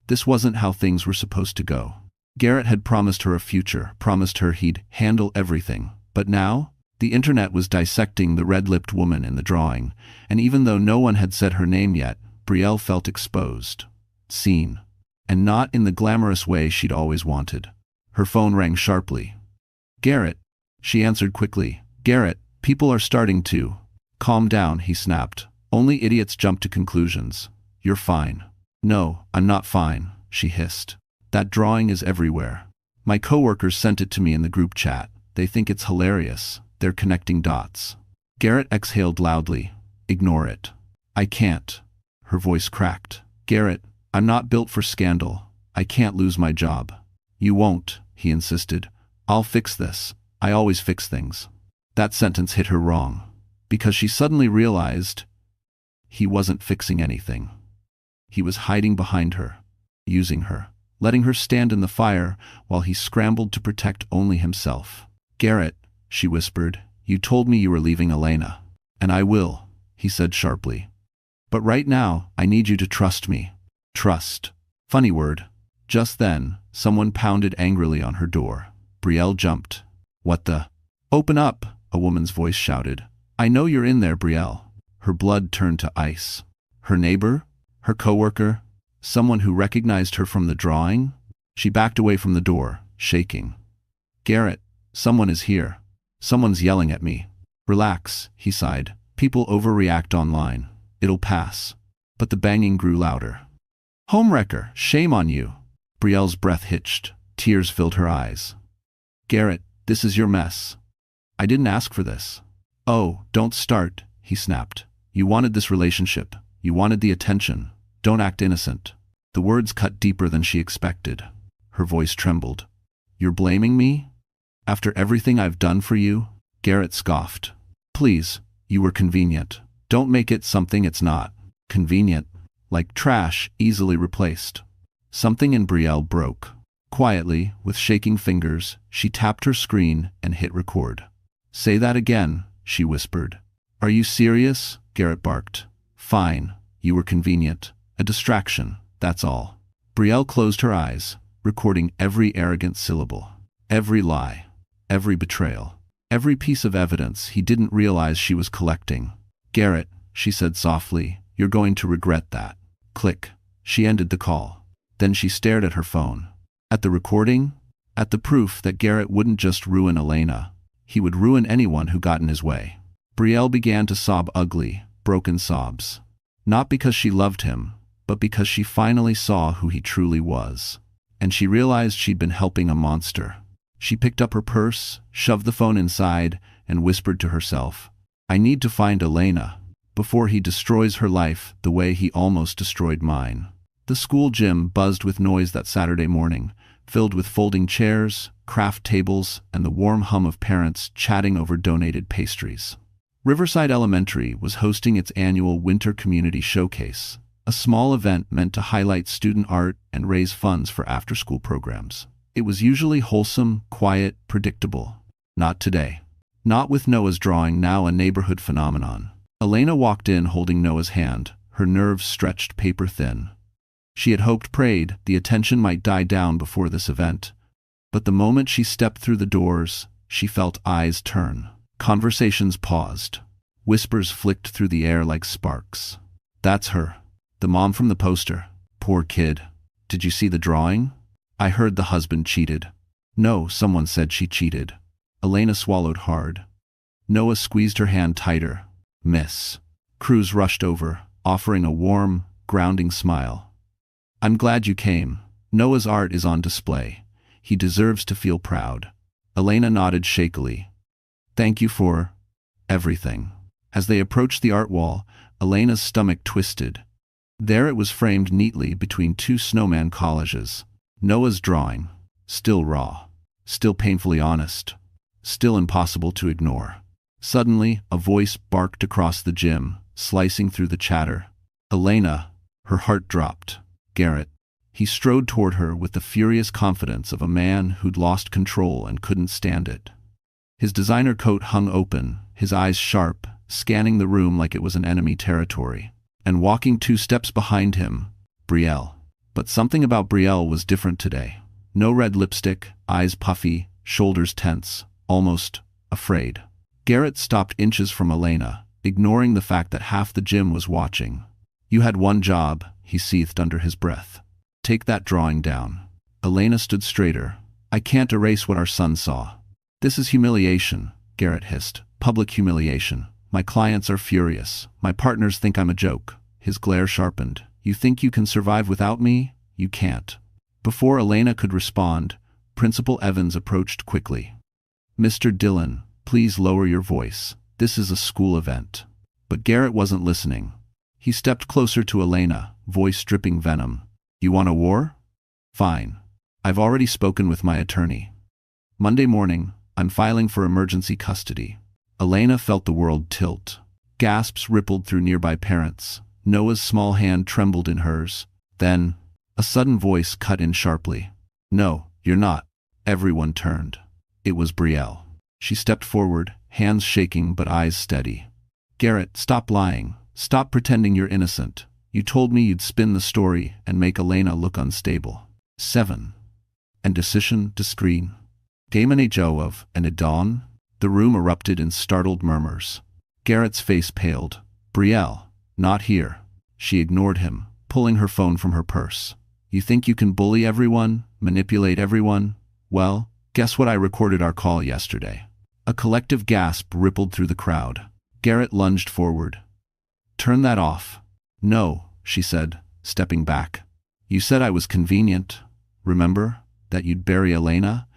A: This wasn't how things were supposed to go. Garrett had promised her a future, promised her he'd handle everything. But now, the internet was dissecting the red-lipped woman in the drawing, and even though no one had said her name yet, Brielle felt exposed. Seen. And not in the glamorous way she'd always wanted. Her phone rang sharply. "Garrett," she answered quickly. "Garrett, people are starting to." "Calm down," he snapped. "Only idiots jump to conclusions. You're fine." "No, I'm not fine," she hissed. "That drawing is everywhere. My coworkers sent it to me in the group chat. They think it's hilarious. They're connecting dots." Garrett exhaled loudly. "Ignore it." "I can't." Her voice cracked. "Garrett, I'm not built for scandal. I can't lose my job." "You won't," he insisted. "I'll fix this. I always fix things." That sentence hit her wrong, because she suddenly realized he wasn't fixing anything. He was hiding behind her, using her, letting her stand in the fire while he scrambled to protect only himself. "Garrett," she whispered, "you told me you were leaving Elena." "And I will," he said sharply. "But right now, I need you to trust me." Trust. Funny word. Just then, someone pounded angrily on her door. Brielle jumped. "What the?" "Open up," a woman's voice shouted. "I know you're in there, Brielle." Her blood turned to ice. Her neighbor? Her coworker? Someone who recognized her from the drawing? She backed away from the door, shaking. "Garrett, someone is here. Someone's yelling at me." "Relax," he sighed. "People overreact online. It'll pass." But the banging grew louder. "Homewrecker, shame on you." Brielle's breath hitched. Tears filled her eyes. "Garrett, this is your mess. I didn't ask for this." "Oh, don't start," he snapped. "You wanted this relationship. You wanted the attention. Don't act innocent." The words cut deeper than she expected. Her voice trembled. "You're blaming me? After everything I've done for you?" Garrett scoffed. "Please, you were convenient. Don't make it something it's not. Convenient. Like trash, easily replaced." Something in Brielle broke. Quietly, with shaking fingers, she tapped her screen and hit record. "Say that again," she whispered. "Are you serious?" Garrett barked. "Fine. You were convenient. A distraction, that's all." Brielle closed her eyes, recording every arrogant syllable. Every lie. Every betrayal. Every piece of evidence he didn't realize she was collecting. "Garrett," she said softly, "you're going to regret that." Click. She ended the call. Then she stared at her phone. At the recording? At the proof that Garrett wouldn't just ruin Elena. He would ruin anyone who got in his way. Brielle began to sob ugly, broken sobs. Not because she loved him, but because she finally saw who he truly was. And she realized she'd been helping a monster. She picked up her purse, shoved the phone inside, and whispered to herself, "I need to find Elena before he destroys her life the way he almost destroyed mine." The school gym buzzed with noise that Saturday morning, filled with folding chairs, craft tables, and the warm hum of parents chatting over donated pastries. Riverside Elementary was hosting its annual Winter Community Showcase, a small event meant to highlight student art and raise funds for after-school programs. It was usually wholesome, quiet, predictable. Not today. Not with Noah's drawing now a neighborhood phenomenon. Elena walked in holding Noah's hand, her nerves stretched paper-thin. She had hoped, prayed, the attention might die down before this event. But the moment she stepped through the doors, she felt eyes turn. Conversations paused. Whispers flicked through the air like sparks. "That's her. The mom from the poster. Poor kid. Did you see the drawing? I heard the husband cheated." "No, someone said she cheated." Elena swallowed hard. Noah squeezed her hand tighter. "Miss." Cruz rushed over, offering a warm, grounding smile. "I'm glad you came. Noah's art is on display. He deserves to feel proud." Elena nodded shakily. "Thank you for everything." As they approached the art wall, Elena's stomach twisted. There it was framed neatly between two snowman collages. Noah's drawing. Still raw. Still painfully honest. Still impossible to ignore. Suddenly, a voice barked across the gym, slicing through the chatter. "Elena!" Her heart dropped. "Garrett." He strode toward her with the furious confidence of a man who'd lost control and couldn't stand it. His designer coat hung open, his eyes sharp, scanning the room like it was an enemy territory. and walking 2 steps behind him, Brielle. But something about Brielle was different today. No red lipstick, eyes puffy, shoulders tense, almost afraid. Garrett stopped inches from Elena, ignoring the fact that half the gym was watching. "You had one job," he seethed under his breath. "Take that drawing down." Elena stood straighter. "I can't erase what our son saw." "This is humiliation," Garrett hissed. "Public humiliation. My clients are furious. My partners think I'm a joke." His glare sharpened. "You think you can survive without me? You can't." Before Elena could respond, Principal Evans approached quickly. "Mr. Dillon, please lower your voice. This is a school event." But Garrett wasn't listening. He stepped closer to Elena, voice dripping venom. "You want a war? Fine. I've already spoken with my attorney. Monday morning, I'm filing for emergency custody." Elena felt the world tilt. Gasps rippled through nearby parents. Noah's small hand trembled in hers. Then, a sudden voice cut in sharply. "No, you're not." Everyone turned. It was Brielle. She stepped forward, hands shaking but eyes steady. "Garrett, stop lying. Stop pretending you're innocent. You told me you'd spin the story and make Elena look unstable." 7. And decision to screen. Game an Joe of and a dawn? The room erupted in startled murmurs. Garrett's face paled. "Brielle, not here." She ignored him, pulling her phone from her purse. "You think you can bully everyone? Manipulate everyone? Well, guess what? I recorded our call yesterday." A collective gasp rippled through the crowd. Garrett lunged forward. "Turn that off." "No," she said, stepping back. "You said I was convenient. Remember? That you'd bury Elena?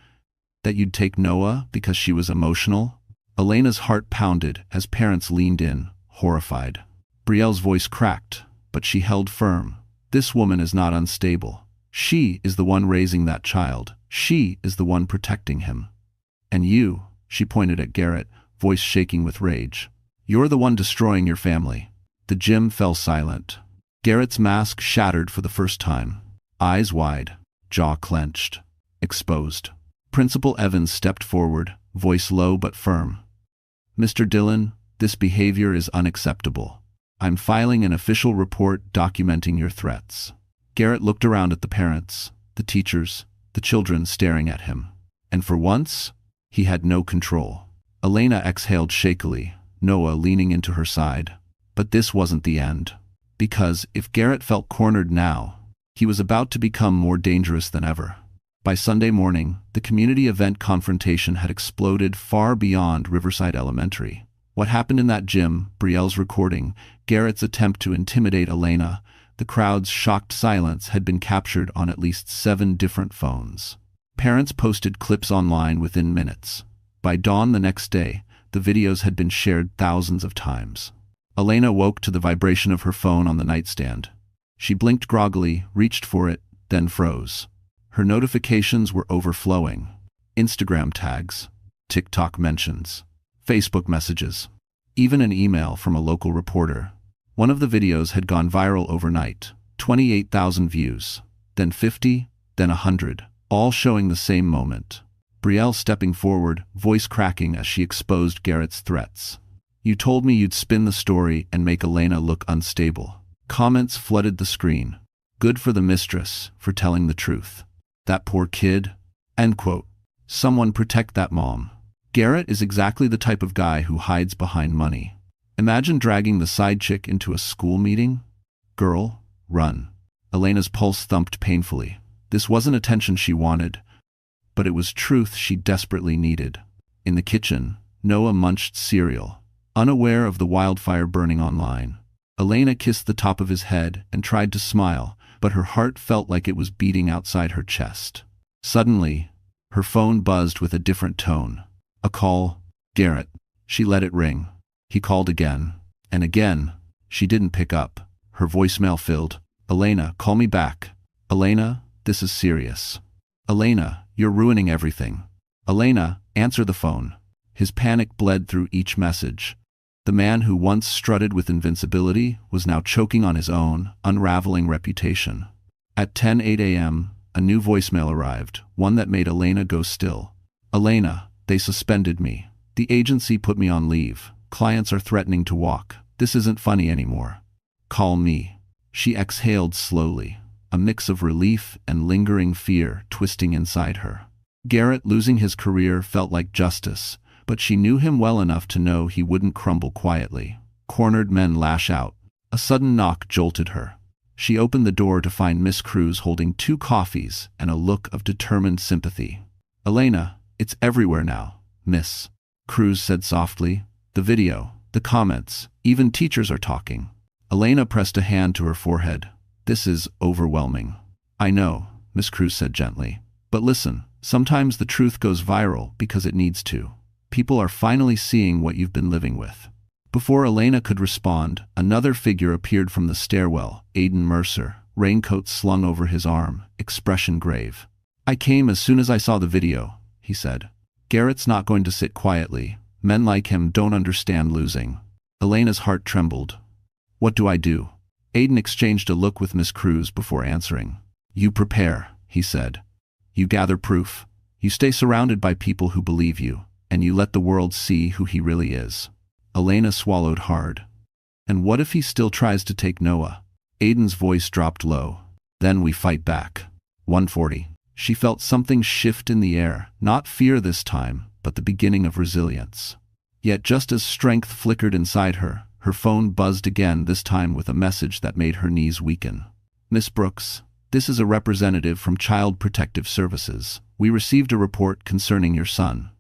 A: That you'd take Noah because she was emotional?" Elena's heart pounded as parents leaned in, horrified. Brielle's voice cracked, but she held firm. "This woman is not unstable. She is the one raising that child. She is the one protecting him. And you," she pointed at Garrett, voice shaking with rage, "you're the one destroying your family." The gym fell silent. Garrett's mask shattered for the first time. Eyes wide, jaw clenched, exposed. Principal Evans stepped forward, voice low but firm. "Mr. Dillon, this behavior is unacceptable. I'm filing an official report documenting your threats." Garrett looked around at the parents, the teachers, the children staring at him. And for once, he had no control. Elena exhaled shakily, Noah leaning into her side. But this wasn't the end. Because if Garrett felt cornered now, he was about to become more dangerous than ever. By Sunday morning, the community event confrontation had exploded far beyond Riverside Elementary. What happened in that gym, Brielle's recording, Garrett's attempt to intimidate Elena, the crowd's shocked silence had been captured on at least 7 different phones. Parents posted clips online within minutes. By dawn the next day, the videos had been shared thousands of times. Elena woke to the vibration of her phone on the nightstand. She blinked groggily, reached for it, then froze. Her notifications were overflowing. Instagram tags, TikTok mentions, Facebook messages, even an email from a local reporter. One of the videos had gone viral overnight, 28,000 views, then 50, then 100, all showing the same moment. Brielle stepping forward, voice cracking as she exposed Garrett's threats. "You told me you'd spin the story and make Elena look unstable." Comments flooded the screen. "Good for the mistress, for telling the truth. That poor kid." End quote. "Someone protect that mom." Garrett is exactly the type of guy who hides behind money. Imagine dragging the side chick into a school meeting. "Girl, run." Elena's pulse thumped painfully. This wasn't attention she wanted, but it was truth she desperately needed. In the kitchen, Noah munched cereal, unaware of the wildfire burning online. Elena kissed the top of his head and tried to smile, but her heart felt like it was beating outside her chest. Suddenly, her phone buzzed with a different tone. A call. Garrett. She let it ring. He called again. And again. She didn't pick up. Her voicemail filled. "Elena, call me back. Elena, this is serious. Elena, you're ruining everything. Elena, answer the phone." His panic bled through each message. The man who once strutted with invincibility was now choking on his own, unraveling reputation. At 10:08 a.m., a new voicemail arrived, one that made Elena go still. "Elena, they suspended me. The agency put me on leave. Clients are threatening to walk. This isn't funny anymore." Call me. She exhaled slowly, a mix of relief and lingering fear twisting inside her. Garrett losing his career felt like justice, but she knew him well enough to know he wouldn't crumble quietly. Cornered men lash out. A sudden knock jolted her. She opened the door to find Miss Cruz holding 2 coffees and a look of determined sympathy. "Elena, it's everywhere now, Miss," Cruz said softly. "The video, the comments, even teachers are talking." Elena pressed a hand to her forehead. "This is overwhelming." "I know," Miss Cruz said gently. "But listen, sometimes the truth goes viral because it needs to. People are finally seeing what you've been living with." Before Elena could respond, another figure appeared from the stairwell, Aiden Mercer, raincoat slung over his arm, expression grave. "I came as soon as I saw the video," he said. "Garrett's not going to sit quietly. Men like him don't understand losing." Elena's heart trembled. "What do I do?" Aiden exchanged a look with Miss Cruz before answering. "You prepare," he said. "You gather proof. You stay surrounded by people who believe you, and you let the world see who he really is." Elena swallowed hard. "And what if he still tries to take Noah?" Aiden's voice dropped low. "Then we fight back." 140. She felt something shift in the air, not fear this time, but the beginning of resilience. Yet just as strength flickered inside her, her phone buzzed again, this time with a message that made her knees weaken. "Miss Brooks, this is a representative from Child Protective Services. We received a report concerning your son.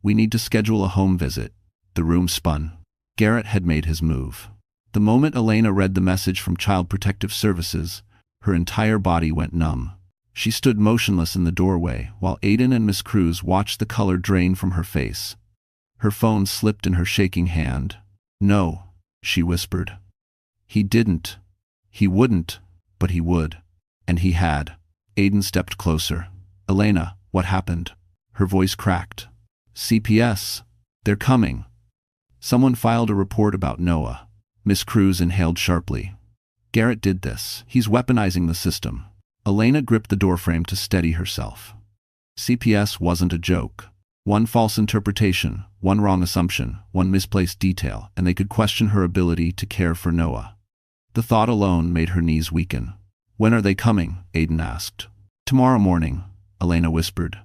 A: We need to schedule a home visit." The room spun. Garrett had made his move. The moment Elena read the message from Child Protective Services, her entire body went numb. She stood motionless in the doorway, while Aiden and Miss Cruz watched the color drain from her face. Her phone slipped in her shaking hand. "No," she whispered. "He didn't. He wouldn't, but he would. And he had." Aiden stepped closer. "Elena, what happened?" Her voice cracked. "CPS. They're coming. Someone filed a report about Noah." Miss Cruz inhaled sharply. "Garrett did this. He's weaponizing the system." Elena gripped the doorframe to steady herself. CPS wasn't a joke. One false interpretation, one wrong assumption, one misplaced detail, and they could question her ability to care for Noah. The thought alone made her knees weaken. "When are they coming?" Aiden asked. "Tomorrow morning," Elena whispered.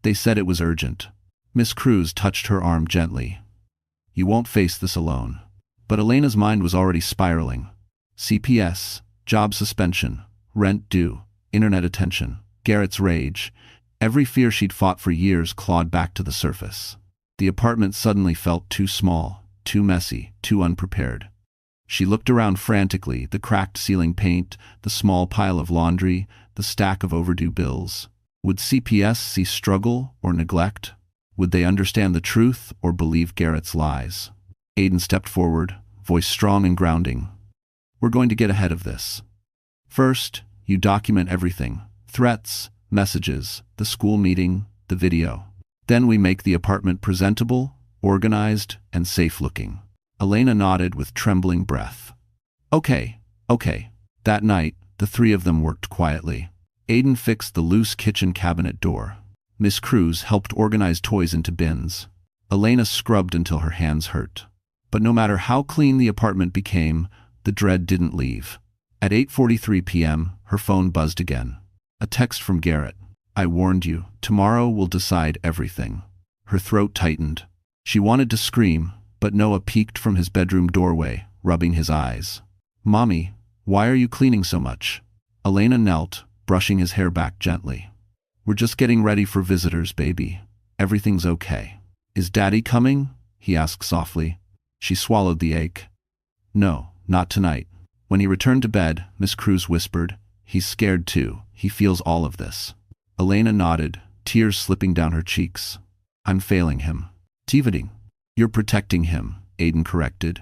A: "They said it was urgent." Miss Cruz touched her arm gently. "You won't face this alone." But Elena's mind was already spiraling. CPS, job suspension, rent due, internet attention, Garrett's rage. Every fear she'd fought for years clawed back to the surface. The apartment suddenly felt too small, too messy, too unprepared. She looked around frantically, the cracked ceiling paint, the small pile of laundry, the stack of overdue bills. Would CPS see struggle or neglect? Would they understand the truth or believe Garrett's lies? Aiden stepped forward, voice strong and grounding. "We're going to get ahead of this. First, you document everything. Threats, messages, the school meeting, the video. Then we make the apartment presentable, organized, and safe-looking." Elena nodded with trembling breath. Okay. That night, the 3 of them worked quietly. Aiden fixed the loose kitchen cabinet door. Miss Cruz helped organize toys into bins. Elena scrubbed until her hands hurt. But no matter how clean the apartment became, the dread didn't leave. At 8:43 p.m., her phone buzzed again. A text from Garrett. "I warned you. Tomorrow will decide everything." Her throat tightened. She wanted to scream, but Noah peeked from his bedroom doorway, rubbing his eyes. "Mommy, why are you cleaning so much?" Elena knelt, brushing his hair back gently. "We're just getting ready for visitors, baby. Everything's okay." "Is Daddy coming?" he asked softly. She swallowed the ache. "No, not tonight." When he returned to bed, Miss Cruz whispered, "He's scared too. He feels all of this." Elena nodded, tears slipping down her cheeks. "I'm failing him." "Tivoting. You're protecting him," Aiden corrected.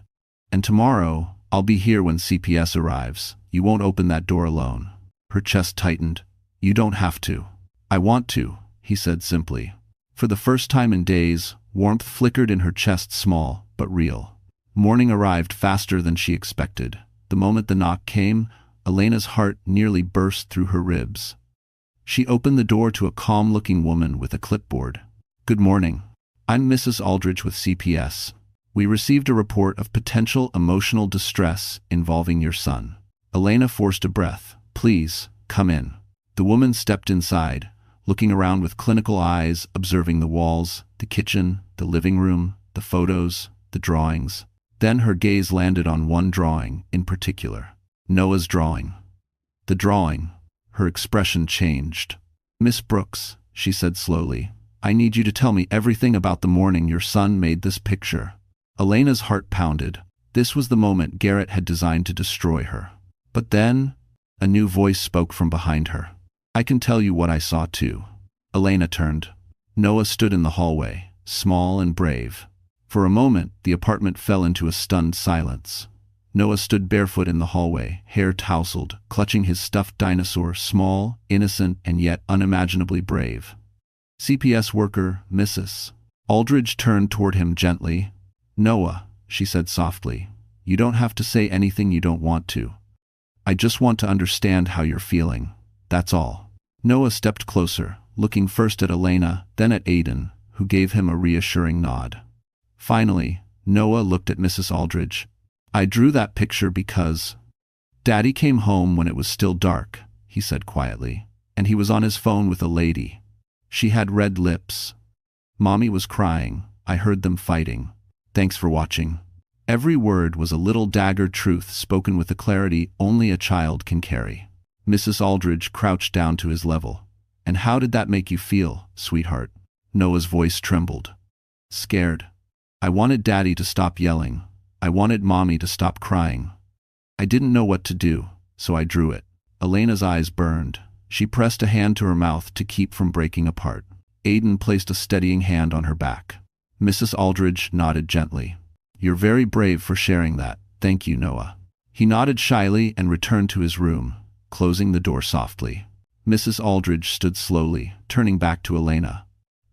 A: "And tomorrow, I'll be here when CPS arrives. You won't open that door alone." Her chest tightened. "You don't have to." "I want to," he said simply. For the first time in days, warmth flickered in her chest, small but real. Morning arrived faster than she expected. The moment the knock came, Elena's heart nearly burst through her ribs. She opened the door to a calm-looking woman with a clipboard. "Good morning. I'm Mrs. Aldridge with CPS. We received a report of potential emotional distress involving your son. Elena forced a breath. Please, come in. The woman stepped inside, looking around with clinical eyes, observing the walls, the kitchen, the living room, the photos, the drawings. Then her gaze landed on one drawing in particular. Noah's drawing. The drawing. Her expression changed. Miss Brooks, she said slowly, I need you to tell me everything about the morning your son made this picture. Elena's heart pounded. This was the moment Garrett had designed to destroy her. But then, a new voice spoke from behind her. I can tell you what I saw too. Elena turned. Noah stood in the hallway, small and brave. For a moment, the apartment fell into a stunned silence. Noah stood barefoot in the hallway, hair tousled, clutching his stuffed dinosaur, small, innocent, and yet unimaginably brave. CPS worker, Mrs. Aldridge turned toward him gently. Noah, she said softly, you don't have to say anything you don't want to. I just want to understand how you're feeling. That's all. Noah stepped closer, looking first at Elena, then at Aiden, who gave him a reassuring nod. Finally, Noah looked at Mrs. Aldridge. I drew that picture because Daddy came home when it was still dark, he said quietly, and he was on his phone with a lady. She had red lips. Mommy was crying. I heard them fighting. Thanks for watching. Every word was a little dagger truth spoken with a clarity only a child can carry. Mrs. Aldridge crouched down to his level. And how did that make you feel, sweetheart? Noah's voice trembled. Scared. I wanted Daddy to stop yelling. I wanted Mommy to stop crying. I didn't know what to do, so I drew it. Elena's eyes burned. She pressed a hand to her mouth to keep from breaking apart. Aiden placed a steadying hand on her back. Mrs. Aldridge nodded gently. You're very brave for sharing that. Thank you, Noah. He nodded shyly and returned to his room, closing the door softly. Mrs. Aldridge stood slowly, turning back to Elena.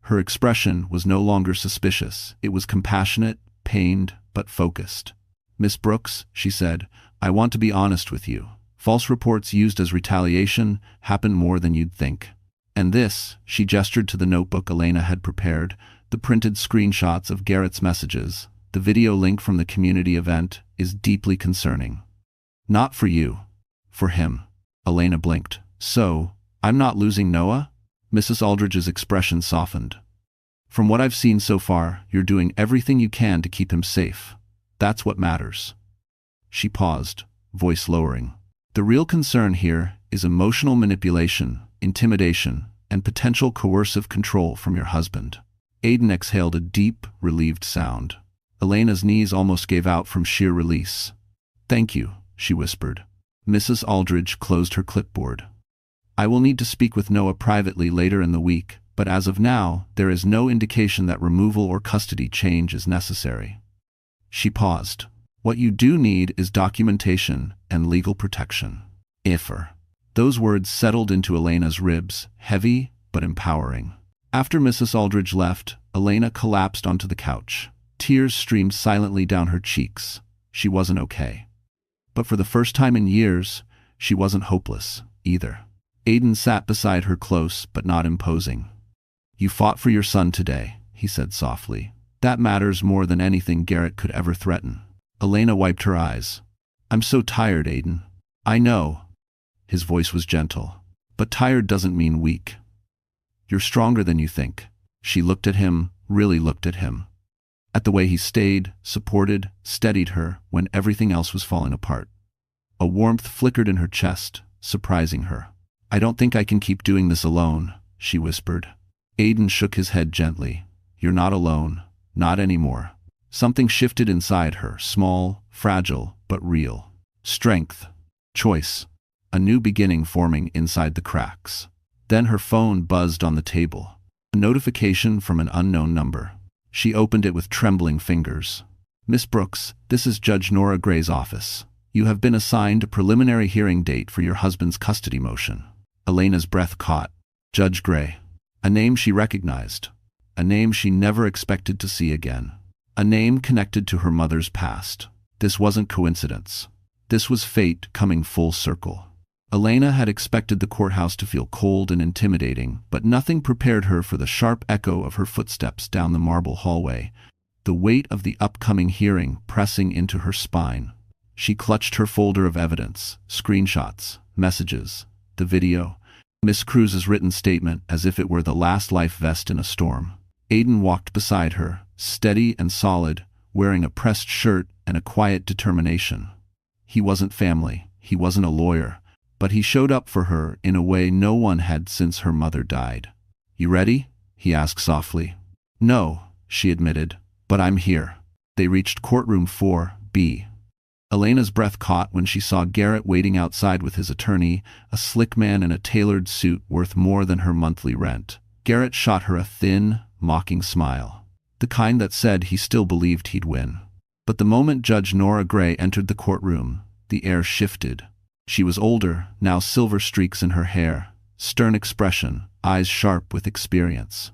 A: Her expression was no longer suspicious. It was compassionate, pained, but focused. Miss Brooks, she said, I want to be honest with you. False reports used as retaliation happen more than you'd think. And this, she gestured to the notebook Elena had prepared, the printed screenshots of Garrett's messages, the video link from the community event, is deeply concerning. Not for you. For him. Elena blinked. So, I'm not losing Noah? Mrs. Aldridge's expression softened. From what I've seen so far, you're doing everything you can to keep him safe. That's what matters. She paused, voice lowering. The real concern here is emotional manipulation, intimidation, and potential coercive control from your husband. Aiden exhaled a deep, relieved sound. Elena's knees almost gave out from sheer release. Thank you, she whispered. Mrs. Aldridge closed her clipboard. I will need to speak with Noah privately later in the week, but as of now, there is no indication that removal or custody change is necessary. She paused. What you do need is documentation and legal protection. Those words settled into Elena's ribs, heavy but empowering. After Mrs. Aldridge left, Elena collapsed onto the couch. Tears streamed silently down her cheeks. She wasn't okay. But for the first time in years, she wasn't hopeless, either. Aiden sat beside her close but not imposing. You fought for your son today, he said softly. That matters more than anything Garrett could ever threaten. Elena wiped her eyes. I'm so tired, Aiden. I know. His voice was gentle. But tired doesn't mean weak. You're stronger than you think. She looked at him, really looked at him. At the way he stayed, supported, steadied her when everything else was falling apart. A warmth flickered in her chest, surprising her. I don't think I can keep doing this alone, she whispered. Aiden shook his head gently. You're not alone. Not anymore. Something shifted inside her, small, fragile, but real. Strength. Choice. A new beginning forming inside the cracks. Then her phone buzzed on the table. A notification from an unknown number. She opened it with trembling fingers. Miss Brooks, this is Judge Nora Gray's office. You have been assigned a preliminary hearing date for your husband's custody motion. Elena's breath caught. Judge Gray. A name she recognized. A name she never expected to see again. A name connected to her mother's past. This wasn't coincidence. This was fate coming full circle. Elena had expected the courthouse to feel cold and intimidating, but nothing prepared her for the sharp echo of her footsteps down the marble hallway. the weight of the upcoming hearing pressing into her spine. She clutched her folder of evidence, screenshots, messages, the video, Miss Cruz's written statement as if it were the last life vest in a storm. Aiden walked beside her, steady and solid, wearing a pressed shirt and a quiet determination. He wasn't family, he wasn't a lawyer, but he showed up for her in a way no one had since her mother died. "You ready?" he asked softly. "No," she admitted, "but I'm here." They reached courtroom 4B. Elena's breath caught when she saw Garrett waiting outside with his attorney, a slick man in a tailored suit worth more than her monthly rent. Garrett shot her a thin, mocking smile, the kind that said he still believed he'd win. But the moment Judge Nora Gray entered the courtroom, the air shifted. She was older, now silver streaks in her hair, stern expression, eyes sharp with experience.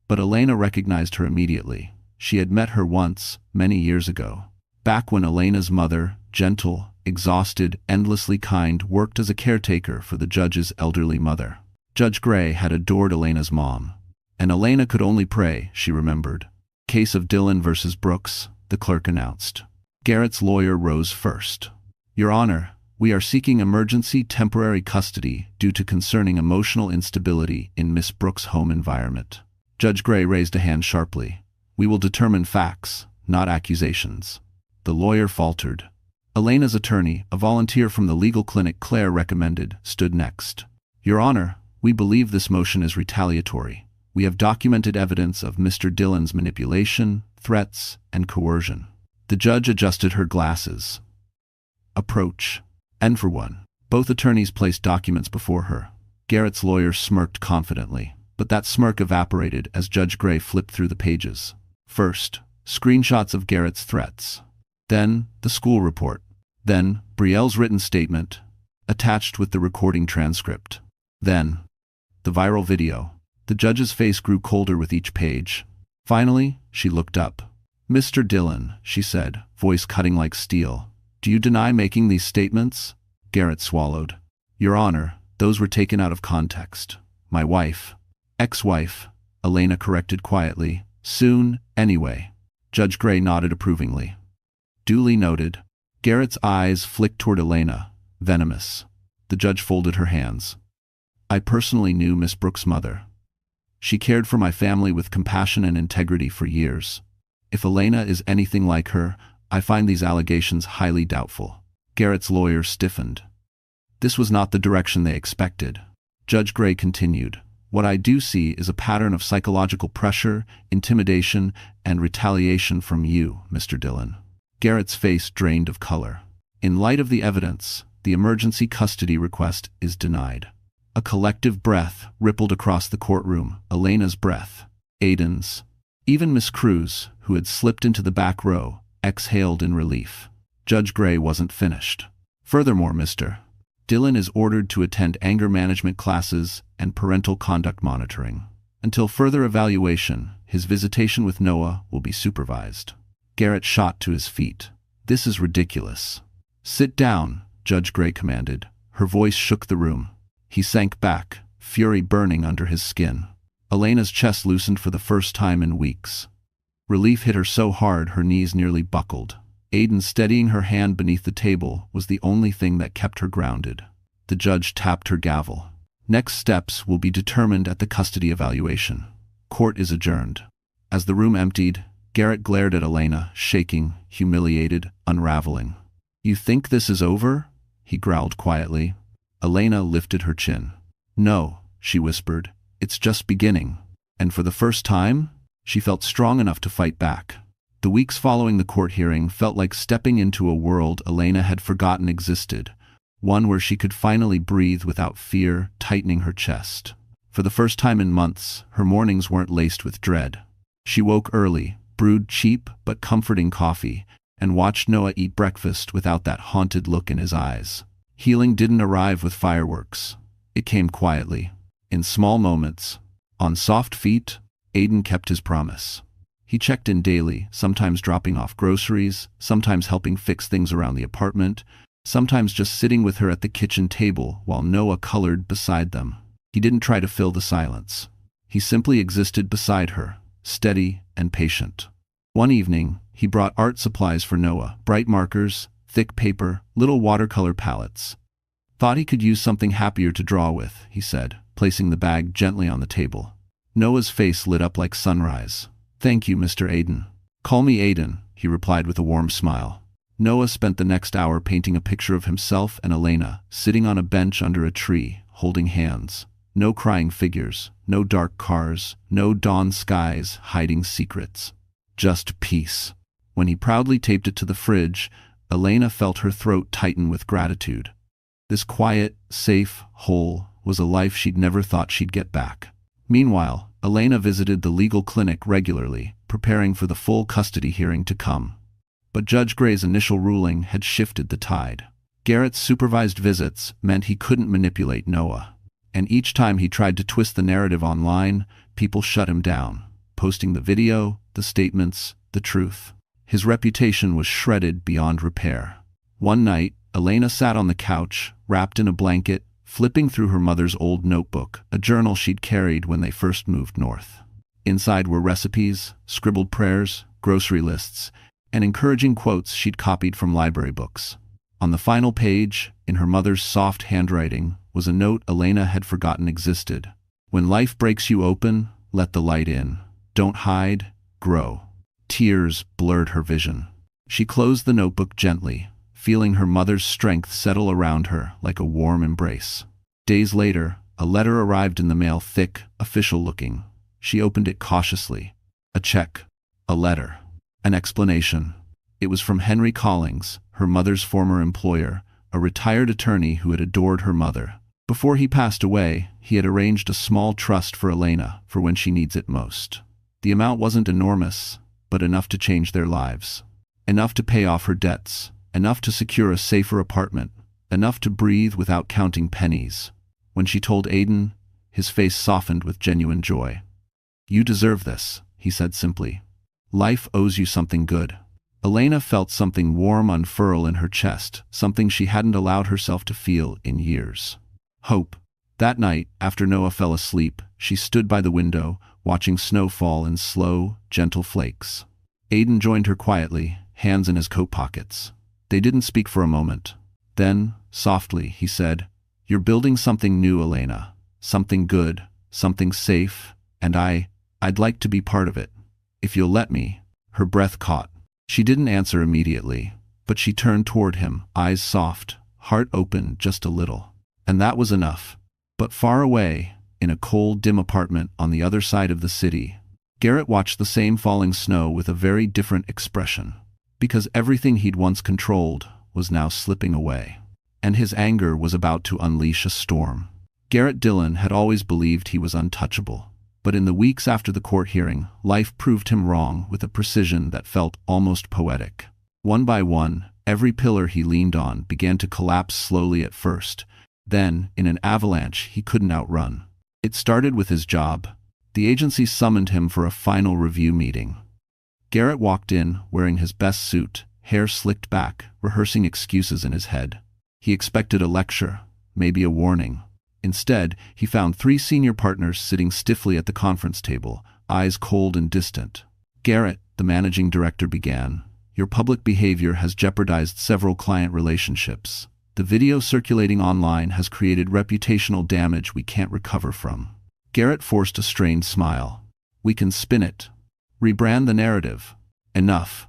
A: But Elena recognized her immediately. She had met her once, many years ago. Back when Elena's mother, gentle, exhausted, endlessly kind, worked as a caretaker for the judge's elderly mother. Judge Gray had adored Elena's mom. And Elena could only pray, she remembered. "Case of Dillon versus Brooks," the clerk announced. Garrett's lawyer rose first. "Your Honor, we are seeking emergency temporary custody due to concerning emotional instability in Miss Brooks' home environment." Judge Gray raised a hand sharply. "We will determine facts, not accusations." The lawyer faltered. Elena's attorney, a volunteer from the legal clinic Claire recommended, stood next. "Your Honor, we believe this motion is retaliatory. We have documented evidence of Mr. Dillon's manipulation, threats, and coercion." The judge adjusted her glasses. "Approach." And for one, both attorneys placed documents before her. Garrett's lawyer smirked confidently, but that smirk evaporated as Judge Gray flipped through the pages. First, screenshots of Garrett's threats. Then, the school report. Then, Brielle's written statement, attached with the recording transcript. Then, the viral video. The judge's face grew colder with each page. Finally, she looked up. "Mr. Dillon," she said, voice cutting like steel, "do you deny making these statements?" Garrett swallowed. "Your Honor, those were taken out of context. My wife." "Ex-wife," Elena corrected quietly. "Soon, anyway." Judge Gray nodded approvingly. "Duly noted." Garrett's eyes flicked toward Elena, venomous. The judge folded her hands. "I personally knew Miss Brooks' mother. She cared for my family with compassion and integrity for years. If Elena is anything like her, I find these allegations highly doubtful." Garrett's lawyer stiffened. This was not the direction they expected. Judge Gray continued. "What I do see is a pattern of psychological pressure, intimidation, and retaliation from you, Mr. Dillon." Garrett's face drained of color. "In light of the evidence, the emergency custody request is denied." A collective breath rippled across the courtroom, Elena's breath, Aiden's. Even Miss Cruz, who had slipped into the back row, exhaled in relief. Judge Gray wasn't finished. "Furthermore, Mr. Dillon is ordered to attend anger management classes and parental conduct monitoring. Until further evaluation, his visitation with Noah will be supervised." Garrett shot to his feet. "This is ridiculous." "Sit down," Judge Gray commanded. Her voice shook the room. He sank back, fury burning under his skin. Elena's chest loosened for the first time in weeks. Relief hit her so hard her knees nearly buckled. Aiden steadying her hand beneath the table was the only thing that kept her grounded. The judge tapped her gavel. "Next steps will be determined at the custody evaluation. Court is adjourned." As the room emptied, Garrett glared at Elena, shaking, humiliated, unraveling. "You think this is over?" he growled quietly. Elena lifted her chin. "No," she whispered, "it's just beginning." And for the first time, she felt strong enough to fight back. The weeks following the court hearing felt like stepping into a world Elena had forgotten existed, one where she could finally breathe without fear tightening her chest. For the first time in months, her mornings weren't laced with dread. She woke early, brewed cheap but comforting coffee, and watched Noah eat breakfast without that haunted look in his eyes. Healing didn't arrive with fireworks. It came quietly, in small moments. On soft feet, Aiden kept his promise. He checked in daily, sometimes dropping off groceries, sometimes helping fix things around the apartment, sometimes just sitting with her at the kitchen table while Noah colored beside them. He didn't try to fill the silence. He simply existed beside her, steady and patient. One evening, he brought art supplies for Noah, bright markers, thick paper, little watercolor palettes. Thought he could use something happier to draw with, he said, placing the bag gently on the table. Noah's face lit up like sunrise. Thank you, Mr. Aiden. Call me Aiden, he replied with a warm smile. Noah spent the next hour painting a picture of himself and Elena, sitting on a bench under a tree, holding hands. No crying figures, no dark cars, no dawn skies hiding secrets. Just peace. When he proudly taped it to the fridge, Elena felt her throat tighten with gratitude. This quiet, safe, whole, was a life she'd never thought she'd get back. Meanwhile, Elena visited the legal clinic regularly, preparing for the full custody hearing to come. But Judge Gray's initial ruling had shifted the tide. Garrett's supervised visits meant he couldn't manipulate Noah. And each time he tried to twist the narrative online, people shut him down, posting the video, the statements, the truth. His reputation was shredded beyond repair. One night, Elena sat on the couch, wrapped in a blanket, flipping through her mother's old notebook, a journal she'd carried when they first moved north. Inside were recipes, scribbled prayers, grocery lists, and encouraging quotes she'd copied from library books. On the final page, in her mother's soft handwriting, was a note Elena had forgotten existed. When life breaks you open, let the light in. Don't hide, grow. Tears blurred her vision. She closed the notebook gently, feeling her mother's strength settle around her like a warm embrace. Days later, a letter arrived in the mail, thick, official-looking. She opened it cautiously. A check. A letter. An explanation. It was from Henry Collings, her mother's former employer, a retired attorney who had adored her mother. Before he passed away, he had arranged a small trust for Elena for when she needs it most. The amount wasn't enormous, but enough to change their lives. Enough to pay off her debts. Enough to secure a safer apartment. Enough to breathe without counting pennies. When she told Aiden, his face softened with genuine joy. You deserve this, he said simply. Life owes you something good. Elena felt something warm unfurl in her chest, something she hadn't allowed herself to feel in years. Hope. That night, after Noah fell asleep, she stood by the window, watching snow fall in slow, gentle flakes. Aiden joined her quietly, hands in his coat pockets. They didn't speak for a moment. Then, softly, he said, You're building something new, Elena. Something good, something safe, and I'd like to be part of it. If you'll let me. Her breath caught. She didn't answer immediately, but she turned toward him, eyes soft, heart open just a little. And that was enough. But far away, in a cold, dim apartment on the other side of the city, Garrett watched the same falling snow with a very different expression. Because everything he'd once controlled was now slipping away. And his anger was about to unleash a storm. Garrett Dillon had always believed he was untouchable. But in the weeks after the court hearing, life proved him wrong with a precision that felt almost poetic. One by one, every pillar he leaned on began to collapse slowly at first. Then, in an avalanche he couldn't outrun. It started with his job. The agency summoned him for a final review meeting. Garrett walked in, wearing his best suit, hair slicked back, rehearsing excuses in his head. He expected a lecture, maybe a warning. Instead, he found 3 senior partners sitting stiffly at the conference table, eyes cold and distant. Garrett, the managing director, began. Your public behavior has jeopardized several client relationships. The video circulating online has created reputational damage we can't recover from. Garrett forced a strained smile. We can spin it. Rebrand the narrative. Enough.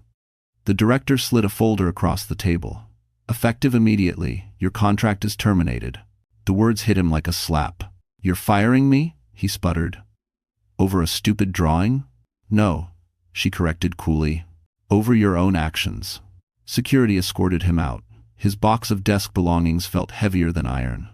A: The director slid a folder across the table. Effective immediately, your contract is terminated. The words hit him like a slap. You're firing me? He sputtered. Over a stupid drawing? No, she corrected coolly. Over your own actions. Security escorted him out. His box of desk belongings felt heavier than iron.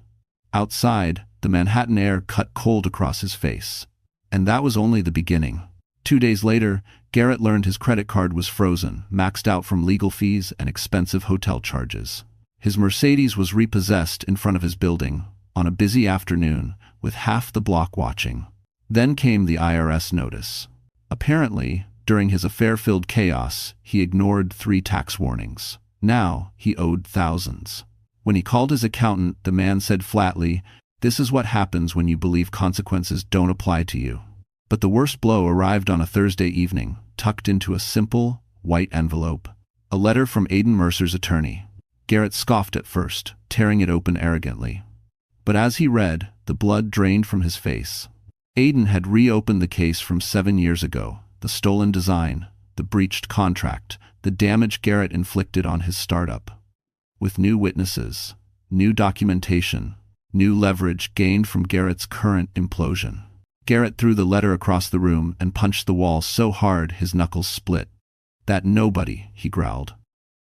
A: Outside, the Manhattan air cut cold across his face. And that was only the beginning. 2 days later, Garrett learned his credit card was frozen, maxed out from legal fees and expensive hotel charges. His Mercedes was repossessed in front of his building, on a busy afternoon, with half the block watching. Then came the IRS notice. Apparently, during his affair-filled chaos, he ignored 3 tax warnings. Now, he owed thousands. When he called his accountant, the man said flatly, "This is what happens when you believe consequences don't apply to you." But the worst blow arrived on a Thursday evening, tucked into a simple, white envelope. A letter from Aiden Mercer's attorney. Garrett scoffed at first, tearing it open arrogantly. But as he read, the blood drained from his face. Aiden had reopened the case from 7 years ago, the stolen design, the breached contract, the damage Garrett inflicted on his startup. With new witnesses, new documentation, new leverage gained from Garrett's current implosion. Garrett threw the letter across the room and punched the wall so hard his knuckles split. "That nobody," he growled.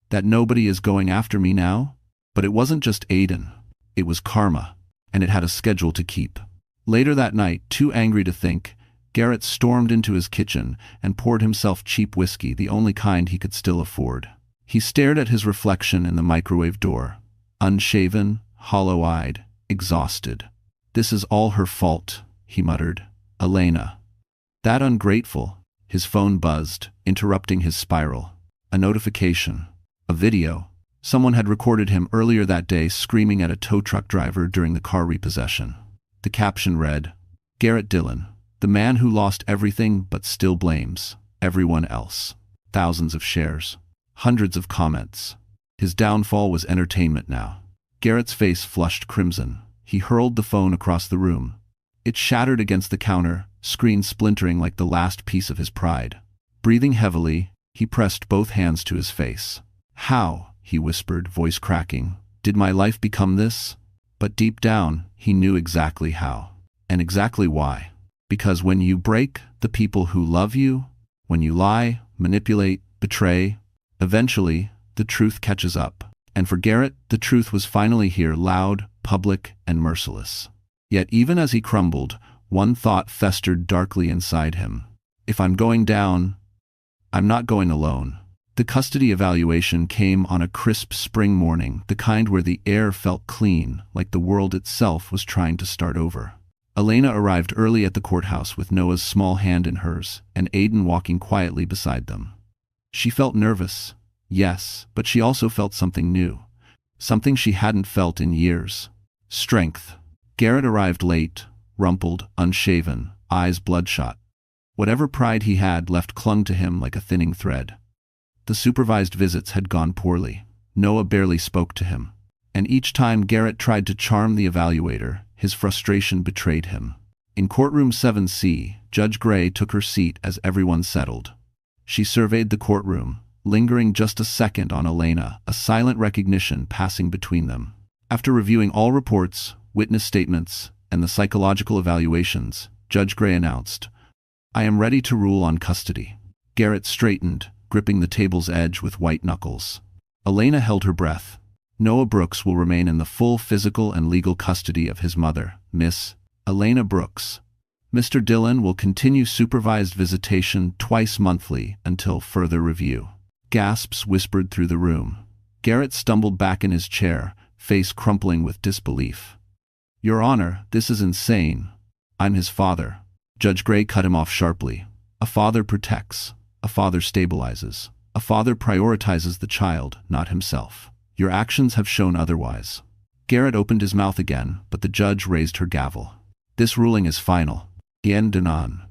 A: "That nobody is going after me now?" But it wasn't just Aiden. It was karma, and it had a schedule to keep. Later that night, too angry to think, Garrett stormed into his kitchen and poured himself cheap whiskey, the only kind he could still afford. He stared at his reflection in the microwave door, unshaven, hollow-eyed, exhausted. "This is all her fault," he muttered. "Elena. That ungrateful." His phone buzzed, interrupting his spiral. A notification. A video. Someone had recorded him earlier that day screaming at a tow truck driver during the car repossession. The caption read, "Garrett Dillon, the man who lost everything but still blames everyone else." Thousands of shares. Hundreds of comments. His downfall was entertainment now. Garrett's face flushed crimson. He hurled the phone across the room. It shattered against the counter, screen splintering like the last piece of his pride. Breathing heavily, he pressed both hands to his face. "How," he whispered, voice cracking, "did my life become this?" But deep down, he knew exactly how. And exactly why. Because when you break the people who love you, when you lie, manipulate, betray, eventually, the truth catches up. And for Garrett, the truth was finally here, loud, public, and merciless. Yet even as he crumbled, one thought festered darkly inside him. If I'm going down, I'm not going alone. The custody evaluation came on a crisp spring morning, the kind where the air felt clean, like the world itself was trying to start over. Elena arrived early at the courthouse with Noah's small hand in hers, and Aiden walking quietly beside them. She felt nervous, yes, but she also felt something new. Something she hadn't felt in years. Strength. Garrett arrived late, rumpled, unshaven, eyes bloodshot. Whatever pride he had left clung to him like a thinning thread. The supervised visits had gone poorly. Noah barely spoke to him. And each time Garrett tried to charm the evaluator, his frustration betrayed him. In courtroom 7C, Judge Gray took her seat as everyone settled. She surveyed the courtroom, lingering just a second on Elena, a silent recognition passing between them. After reviewing all reports, witness statements, and the psychological evaluations, Judge Gray announced, "I am ready to rule on custody." Garrett straightened, gripping the table's edge with white knuckles. Elena held her breath. Noah Brooks will remain in the full physical and legal custody of his mother, Miss Elena Brooks. Mr. Dillon will continue supervised visitation twice monthly until further review. Gasps whispered through the room. Garrett stumbled back in his chair, face crumpling with disbelief. "Your Honor, this is insane. I'm his father." Judge Gray cut him off sharply. "A father protects. A father stabilizes. A father prioritizes the child, not himself. Your actions have shown otherwise." Garrett opened his mouth again, but the judge raised her gavel. "This ruling is final. Bien denon."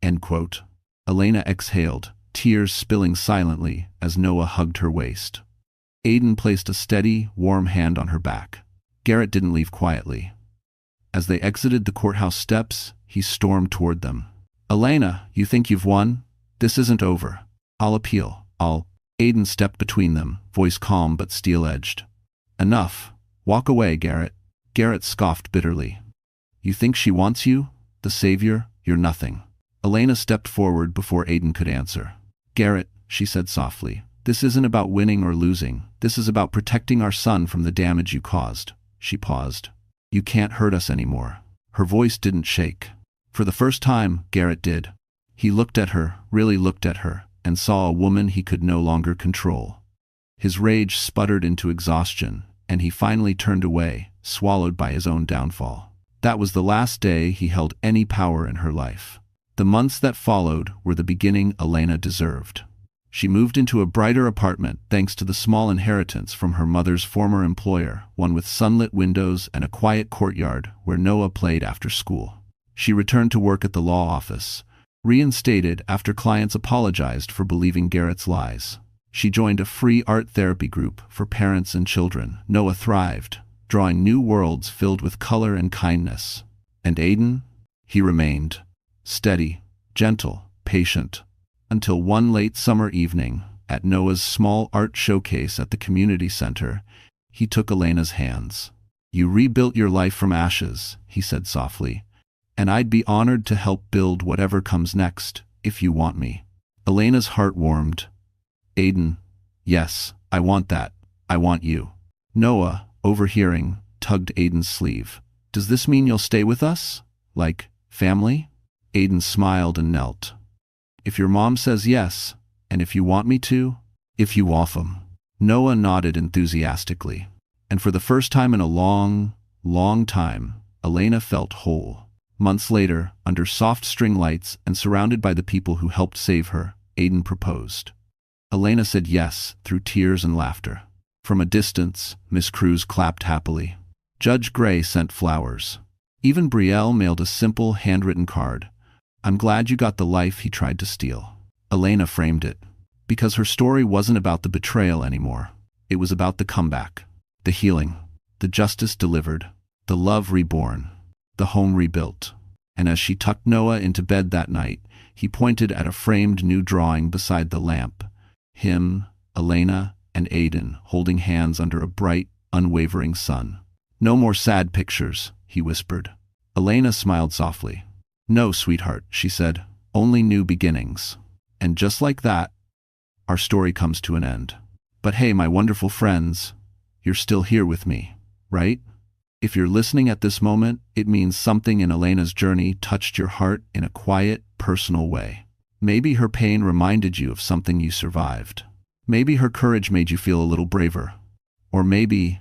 A: End quote. Elena exhaled, tears spilling silently as Noah hugged her waist. Aiden placed a steady, warm hand on her back. Garrett didn't leave quietly. As they exited the courthouse steps, he stormed toward them. "Elena, you think you've won? This isn't over. I'll appeal. Aiden stepped between them, voice calm but steel-edged. "Enough. Walk away, Garrett." Garrett scoffed bitterly. "You think she wants you? The savior? You're nothing." Elena stepped forward before Aiden could answer. "Garrett," she said softly, "this isn't about winning or losing. This is about protecting our son from the damage you caused." She paused. "You can't hurt us anymore." Her voice didn't shake. For the first time, Garrett did. He looked at her, really looked at her, and saw a woman he could no longer control. His rage sputtered into exhaustion, and he finally turned away, swallowed by his own downfall. That was the last day he held any power in her life. The months that followed were the beginning Elena deserved. She moved into a brighter apartment thanks to the small inheritance from her mother's former employer, one with sunlit windows and a quiet courtyard where Noah played after school. She returned to work at the law office, Reinstated after clients apologized for believing Garrett's lies. She joined a free art therapy group for parents and children. Noah thrived, drawing new worlds filled with color and kindness. And Aiden? He remained steady, gentle, patient, until one late summer evening, at Noah's small art showcase at the community center, he took Elena's hands. "You rebuilt your life from ashes," he said softly, "and I'd be honored to help build whatever comes next, if you want me." Elena's heart warmed. "Aiden, yes, I want that. I want you." Noah, overhearing, tugged Aiden's sleeve. "Does this mean you'll stay with us? Like, family?" Aiden smiled and knelt. "If your mom says yes, and if you want me to, if you want 'em." Noah nodded enthusiastically. And for the first time in a long, long time, Elena felt whole. Months later, under soft string lights and surrounded by the people who helped save her, Aiden proposed. Elena said yes, through tears and laughter. From a distance, Miss Cruz clapped happily. Judge Gray sent flowers. Even Brielle mailed a simple, handwritten card. "I'm glad you got the life he tried to steal." Elena framed it. Because her story wasn't about the betrayal anymore. It was about the comeback, the healing, the justice delivered, the love reborn, the home rebuilt. And as she tucked Noah into bed that night, he pointed at a framed new drawing beside the lamp. Him, Elena, and Aiden holding hands under a bright, unwavering sun. "No more sad pictures," he whispered. Elena smiled softly. "No, sweetheart," she said, "only new beginnings." And just like that, our story comes to an end. But hey, my wonderful friends, you're still here with me, right? If you're listening at this moment, it means something in Elena's journey touched your heart in a quiet, personal way. Maybe her pain reminded you of something you survived. Maybe her courage made you feel a little braver. Or maybe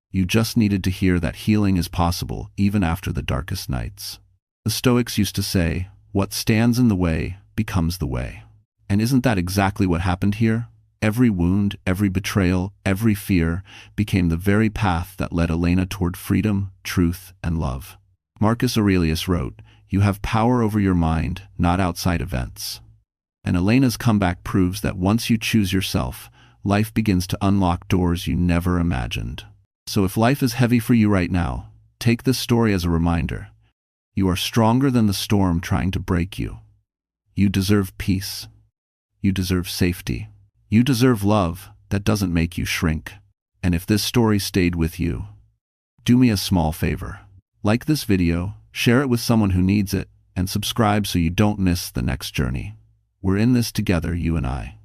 A: you just needed to hear that healing is possible even after the darkest nights. The Stoics used to say, "What stands in the way becomes the way." And isn't that exactly what happened here? Every wound, every betrayal, every fear became the very path that led Elena toward freedom, truth, and love. Marcus Aurelius wrote, "You have power over your mind, not outside events." And Elena's comeback proves that once you choose yourself, life begins to unlock doors you never imagined. So if life is heavy for you right now, take this story as a reminder. You are stronger than the storm trying to break you. You deserve peace. You deserve safety. You deserve love that doesn't make you shrink. And if this story stayed with you, do me a small favor. Like this video, share it with someone who needs it, and subscribe so you don't miss the next journey. We're in this together, you and I.